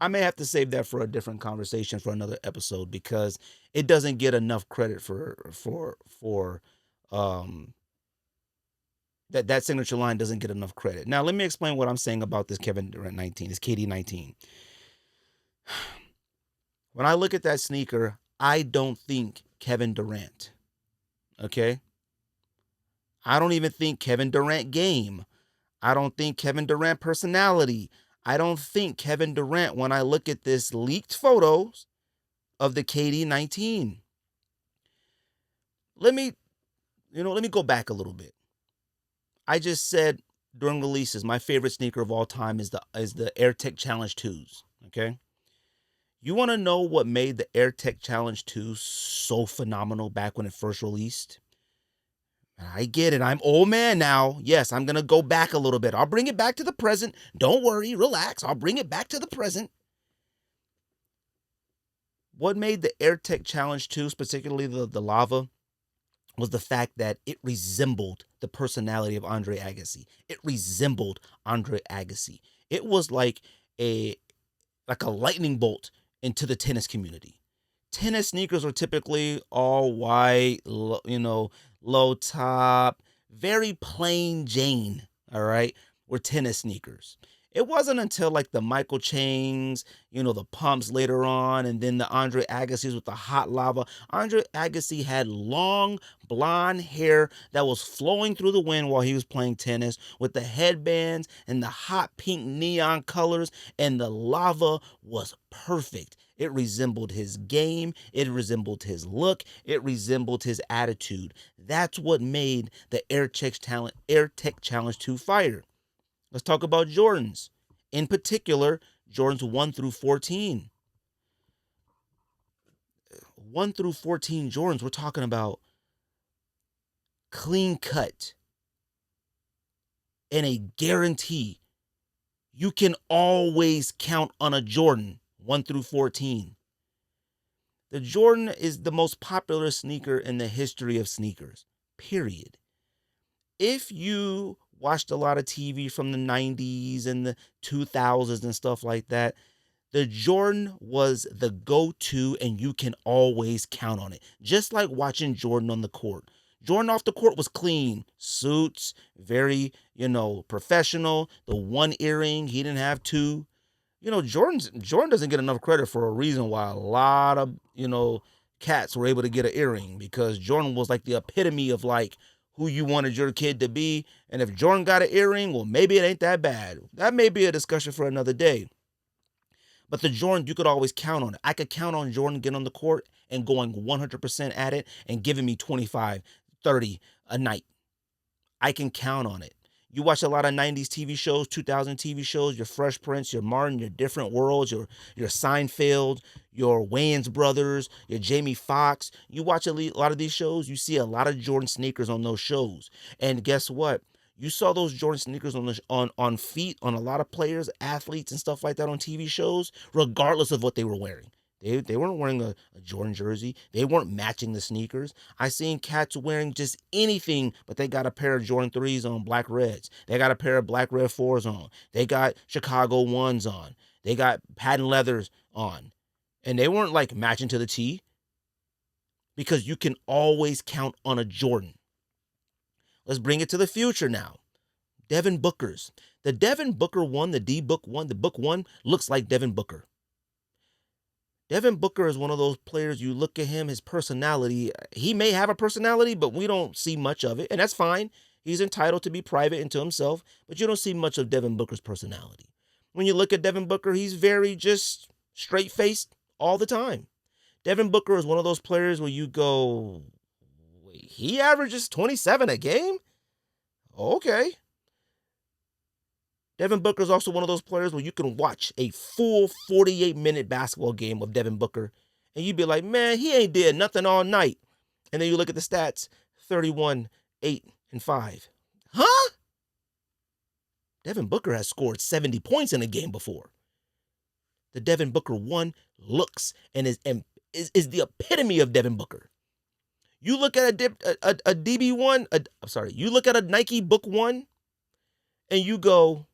I may have to save that for a different conversation for another episode because it doesn't get enough credit for that signature line doesn't get enough credit. Now let me explain what I'm saying about this Kevin Durant 19, this KD 19. When I look at that sneaker, I don't think Kevin Durant. Okay? I don't even think Kevin Durant game. I don't think Kevin Durant personality. I don't think Kevin Durant when I look at this leaked photos of the KD 19. Let me let me go back a little bit. I just said during releases, my favorite sneaker of all time is the AirTech Challenge 2s. Okay. You want to know what made the AirTech Challenge 2 so phenomenal back when it first released? I get it. I'm old man now. Yes, I'm going to go back a little bit. I'll bring it back to the present. Don't worry, relax. I'll bring it back to the present. What made the AirTech Challenge 2, particularly the lava, was the fact that it resembled the personality of Andre Agassi. It resembled Andre Agassi. It was a like a lightning bolt into the tennis community. Tennis sneakers are typically all white, low top, very plain Jane, all right, were tennis sneakers. It wasn't until like the Michael Changs, the pumps later on, and then the Andre Agassi's with the hot lava. Andre Agassi had long blonde hair that was flowing through the wind while he was playing tennis with the headbands and the hot pink neon colors, and the lava was perfect. It resembled his game. It resembled his look. It resembled his attitude. That's what made the AirTech Challenge 2 fire. Let's talk about Jordans. In particular, Jordans 1 through 14. 1 through 14 Jordans, we're talking about clean cut and a guarantee. You can always count on a Jordan 1 through 14. The Jordan is the most popular sneaker in the history of sneakers, period. If you watched a lot of TV from the 90s and the 2000s and stuff like that, the Jordan was the go-to and you can always count on it. Just like watching Jordan on the court. Jordan off the court was clean. Suits, very, professional. The one earring, he didn't have two. Jordan doesn't get enough credit for a reason why a lot of, cats were able to get an earring, because Jordan was like the epitome of like who you wanted your kid to be. And if Jordan got an earring, well, maybe it ain't that bad. That may be a discussion for another day. But the Jordan, you could always count on it. I could count on Jordan getting on the court and going 100% at it and giving me 25, 30 a night. I can count on it. You watch a lot of 90s TV shows, 2000 TV shows, your Fresh Prince, your Martin, your Different Worlds, your Seinfeld, your Wayans Brothers, your Jamie Foxx. You watch a lot of these shows, you see a lot of Jordan sneakers on those shows. And guess what? You saw those Jordan sneakers on feet on a lot of players, athletes, and stuff like that on TV shows, regardless of what they were wearing. They weren't wearing a Jordan jersey. They weren't matching the sneakers. I seen cats wearing just anything, but they got a pair of Jordan 3s on, black reds. They got a pair of black red 4s on. They got Chicago 1s on. They got patent leathers on. And they weren't like matching to the T, because you can always count on a Jordan. Let's bring it to the future now. Devin Booker's. The Devin Booker 1, the D-Book 1, the Book 1 looks like Devin Booker. Devin Booker is one of those players, you look at him, his personality, he may have a personality, but we don't see much of it, and that's fine. He's entitled to be private and to himself, but you don't see much of Devin Booker's personality. When you look at Devin Booker, he's very just straight-faced all the time. Devin Booker is one of those players where you go, wait, he averages 27 a game? Okay. Devin Booker is also one of those players where you can watch a full 48-minute basketball game of Devin Booker, and you'd be like, man, he ain't did nothing all night. And then you look at the stats, 31, 8, and 5. Huh? Devin Booker has scored 70 points in a game before. The Devin Booker 1 looks and is the epitome of Devin Booker. You look at a DB1, you look at a Nike Book 1, and you go,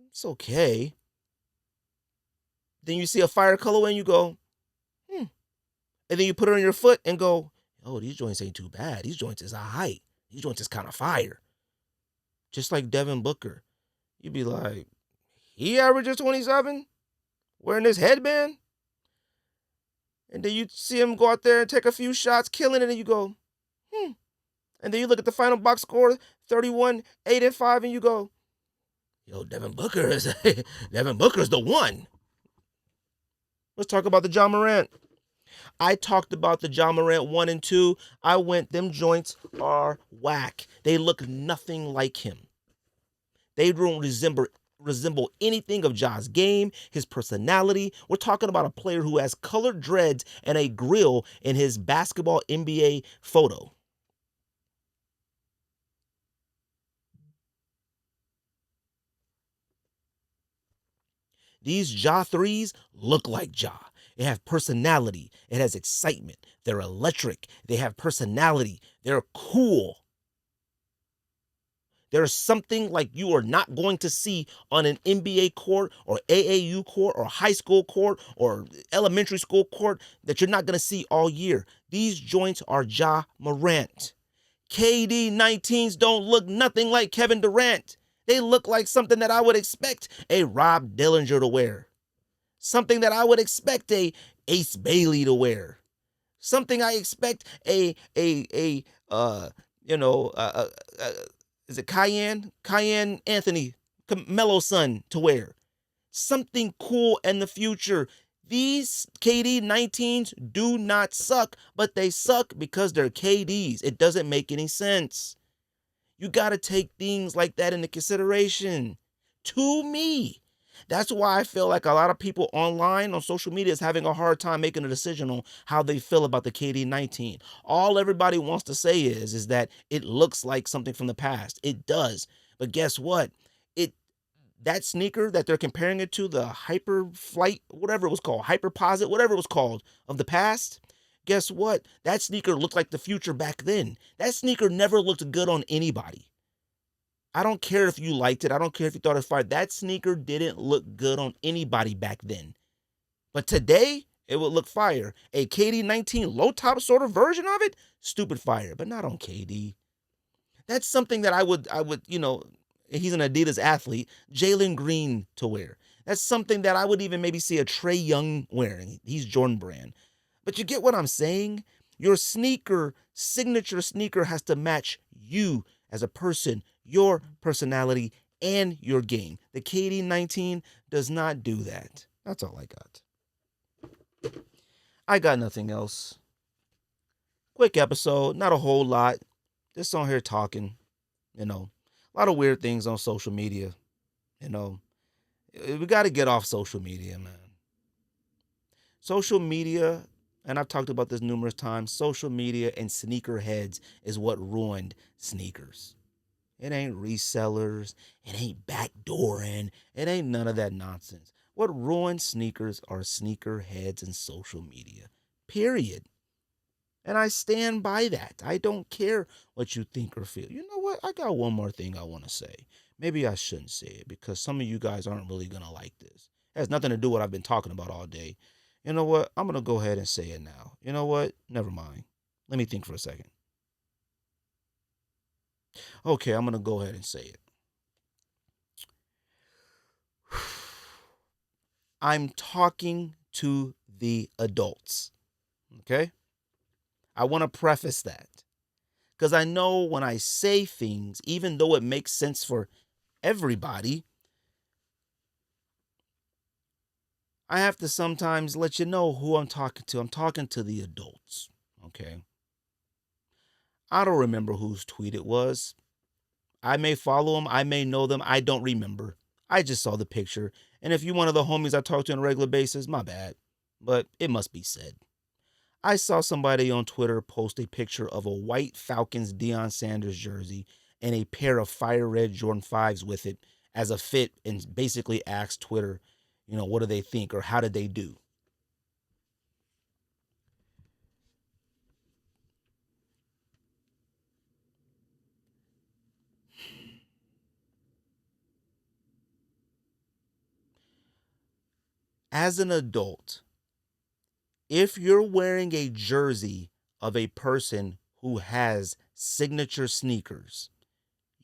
it's okay. Then you see a fire colorway and you go, And then you put it on your foot and go, oh, these joints ain't too bad. These joints is a height. These joints is kind of fire. Just like Devin Booker. You'd be like, he averages 27 wearing this headband? And then you see him go out there and take a few shots, killing it, and you go, And then you look at the final box score, 31, 8, and 5, and you go, yo, Devin Booker's the one. Let's talk about the John Morant. I talked about the John Morant 1 and 2. Them joints are whack. They look nothing like him. They don't resemble anything of Ja's game, his personality. We're talking about a player who has colored dreads and a grill in his basketball NBA photo. These Ja 3s look like Ja. They have personality. It has excitement. They're electric. They have personality. They're cool. There's something like you are not going to see on an NBA court or AAU court or high school court or elementary school court that you're not going to see all year. These joints are Ja Morant. KD 19s don't look nothing like Kevin Durant. They look like something that I would expect a Rob Dillinger to wear. Something that I would expect a Ace Bailey to wear. Something I expect a you know is it Cayenne Anthony Melo's son to wear. Something cool in the future. These KD 19s do not suck, but they suck because they're KDs. It doesn't make any sense. You got to take things like that into consideration. To me, that's why I feel like a lot of people online on social media is having a hard time making a decision on how they feel about the KD 19. All everybody wants to say is that it looks like something from the past. It does. But guess what? It that sneaker that they're comparing it to, the Hyper Flight, whatever it was called, Hyperposit, whatever it was called, of the past, guess what? That sneaker looked like the future back then. That sneaker never looked good on anybody. I don't care if you liked it. I don't care if you thought it was fire. That sneaker didn't look good on anybody back then. But today, it would look fire. A KD 19 low top sort of version of it, stupid fire, but not on KD. That's something that he's an Adidas athlete, Jalen Green to wear. That's something that I would even maybe see a Trey Young wearing. He's Jordan Brand. But you get what I'm saying? Your signature sneaker has to match you as a person, your personality, and your game. The KD 19 does not do that. That's all I got. I got nothing else. Quick episode, not a whole lot. Just on here talking, a lot of weird things on social media. You know, we got to get off social media, man. Social media, and I've talked about this numerous times, social media and sneakerheads is what ruined sneakers. It ain't resellers. It ain't backdooring. It ain't none of that nonsense. What ruins sneakers are sneakerheads and social media. Period. And I stand by that. I don't care what you think or feel. You know what? I got one more thing I want to say. Maybe I shouldn't say it because some of you guys aren't really going to like this. It has nothing to do with what I've been talking about all day. You know what? I'm going to go ahead and say it now. You know what? Never mind. Let me think for a second. Okay, I'm going to go ahead and say it. I'm talking to the adults. Okay? I want to preface that. Because I know when I say things, even though it makes sense for everybody, I have to sometimes let you know who I'm talking to. I'm talking to the adults. Okay? I don't remember whose tweet it was. I may follow them. I may know them. I don't remember. I just saw the picture. And if you're one of the homies I talk to on a regular basis, my bad. But it must be said. I saw somebody on Twitter post a picture of a white Falcons Deion Sanders jersey and a pair of fire red Jordan 5s with it as a fit and basically asked Twitter, what do they think or how did they do? As an adult, if you're wearing a jersey of a person who has signature sneakers,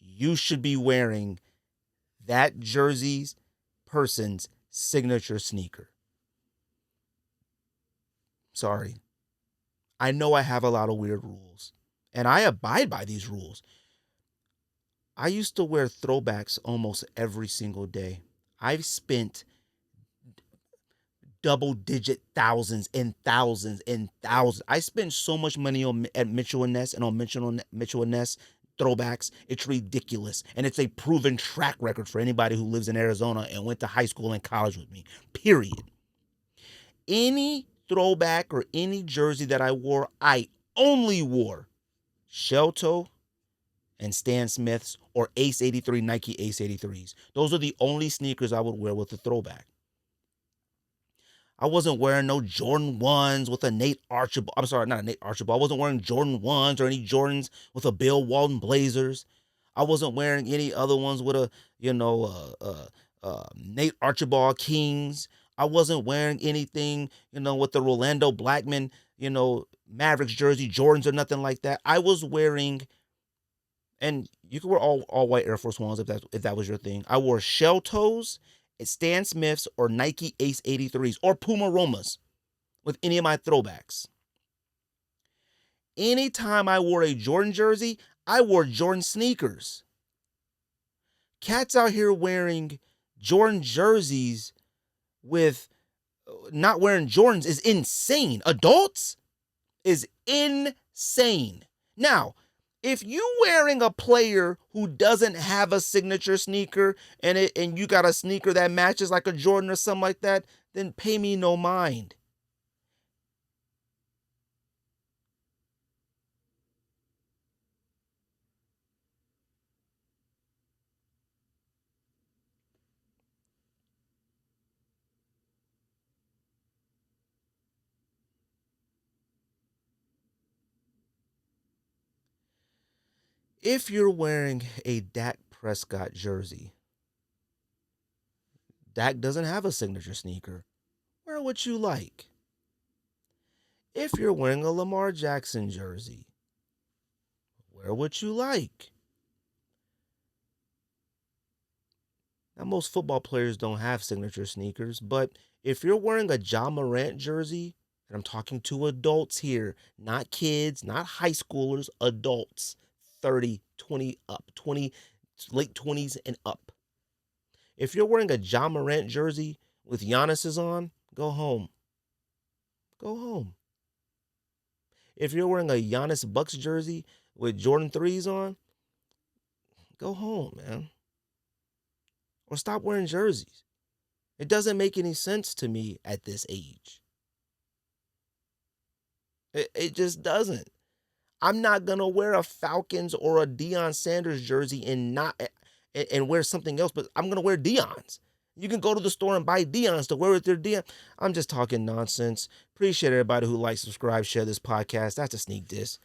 you should be wearing that jersey's person's signature sneaker. Sorry. I know I have a lot of weird rules, and I abide by these rules. I used to wear throwbacks almost every single day. I've spent double-digit thousands and thousands and thousands. I spend so much money on at Mitchell and Ness and on Mitchell and Ness throwbacks. It's ridiculous, and it's a proven track record for anybody who lives in Arizona and went to high school and college with me. Period. Any throwback or any jersey that I wore, I only wore shell toe and Stan Smiths or Ace 83 Nike Ace 83s. Those are the only sneakers I would wear with a throwback. I wasn't wearing no Jordan 1s with a Nate Archibald. I'm sorry, not a Nate Archibald. I wasn't wearing Jordan 1s or any Jordans with a Bill Walton Blazers. I wasn't wearing any other ones with a, Nate Archibald Kings. I wasn't wearing anything, with the Rolando Blackman, Mavericks jersey, Jordans or nothing like that. I was wearing, and you could wear all white Air Force Ones if that was your thing. I wore shell toes, Stan Smiths, or Nike Ace 83s, or Puma Romas with any of my throwbacks. Anytime I wore a Jordan jersey, I wore Jordan sneakers. Cats out here wearing Jordan jerseys with not wearing Jordans is insane. Adults is insane. Now, if you wearing a player who doesn't have a signature sneaker and you got a sneaker that matches like a Jordan or something like that, then pay me no mind. If you're wearing a Dak Prescott jersey, Dak doesn't have a signature sneaker. Wear what you like. If you're wearing a Lamar Jackson jersey, wear what you like. Now, most football players don't have signature sneakers, but if you're wearing a John Morant jersey, and I'm talking to adults here, not kids, not high schoolers, adults, 30, 20 up, 20, late 20s and up. If you're wearing a John Morant jersey with Giannis's on, go home. Go home. If you're wearing a Giannis Bucks jersey with Jordan 3s on, go home, man. Or stop wearing jerseys. It doesn't make any sense to me at this age. It just doesn't. I'm not gonna wear a Falcons or a Deion Sanders jersey and wear something else, but I'm gonna wear Deion's. You can go to the store and buy Deion's to wear with your Deion. I'm just talking nonsense. Appreciate everybody who likes, subscribe, share this podcast. That's a sneak diss.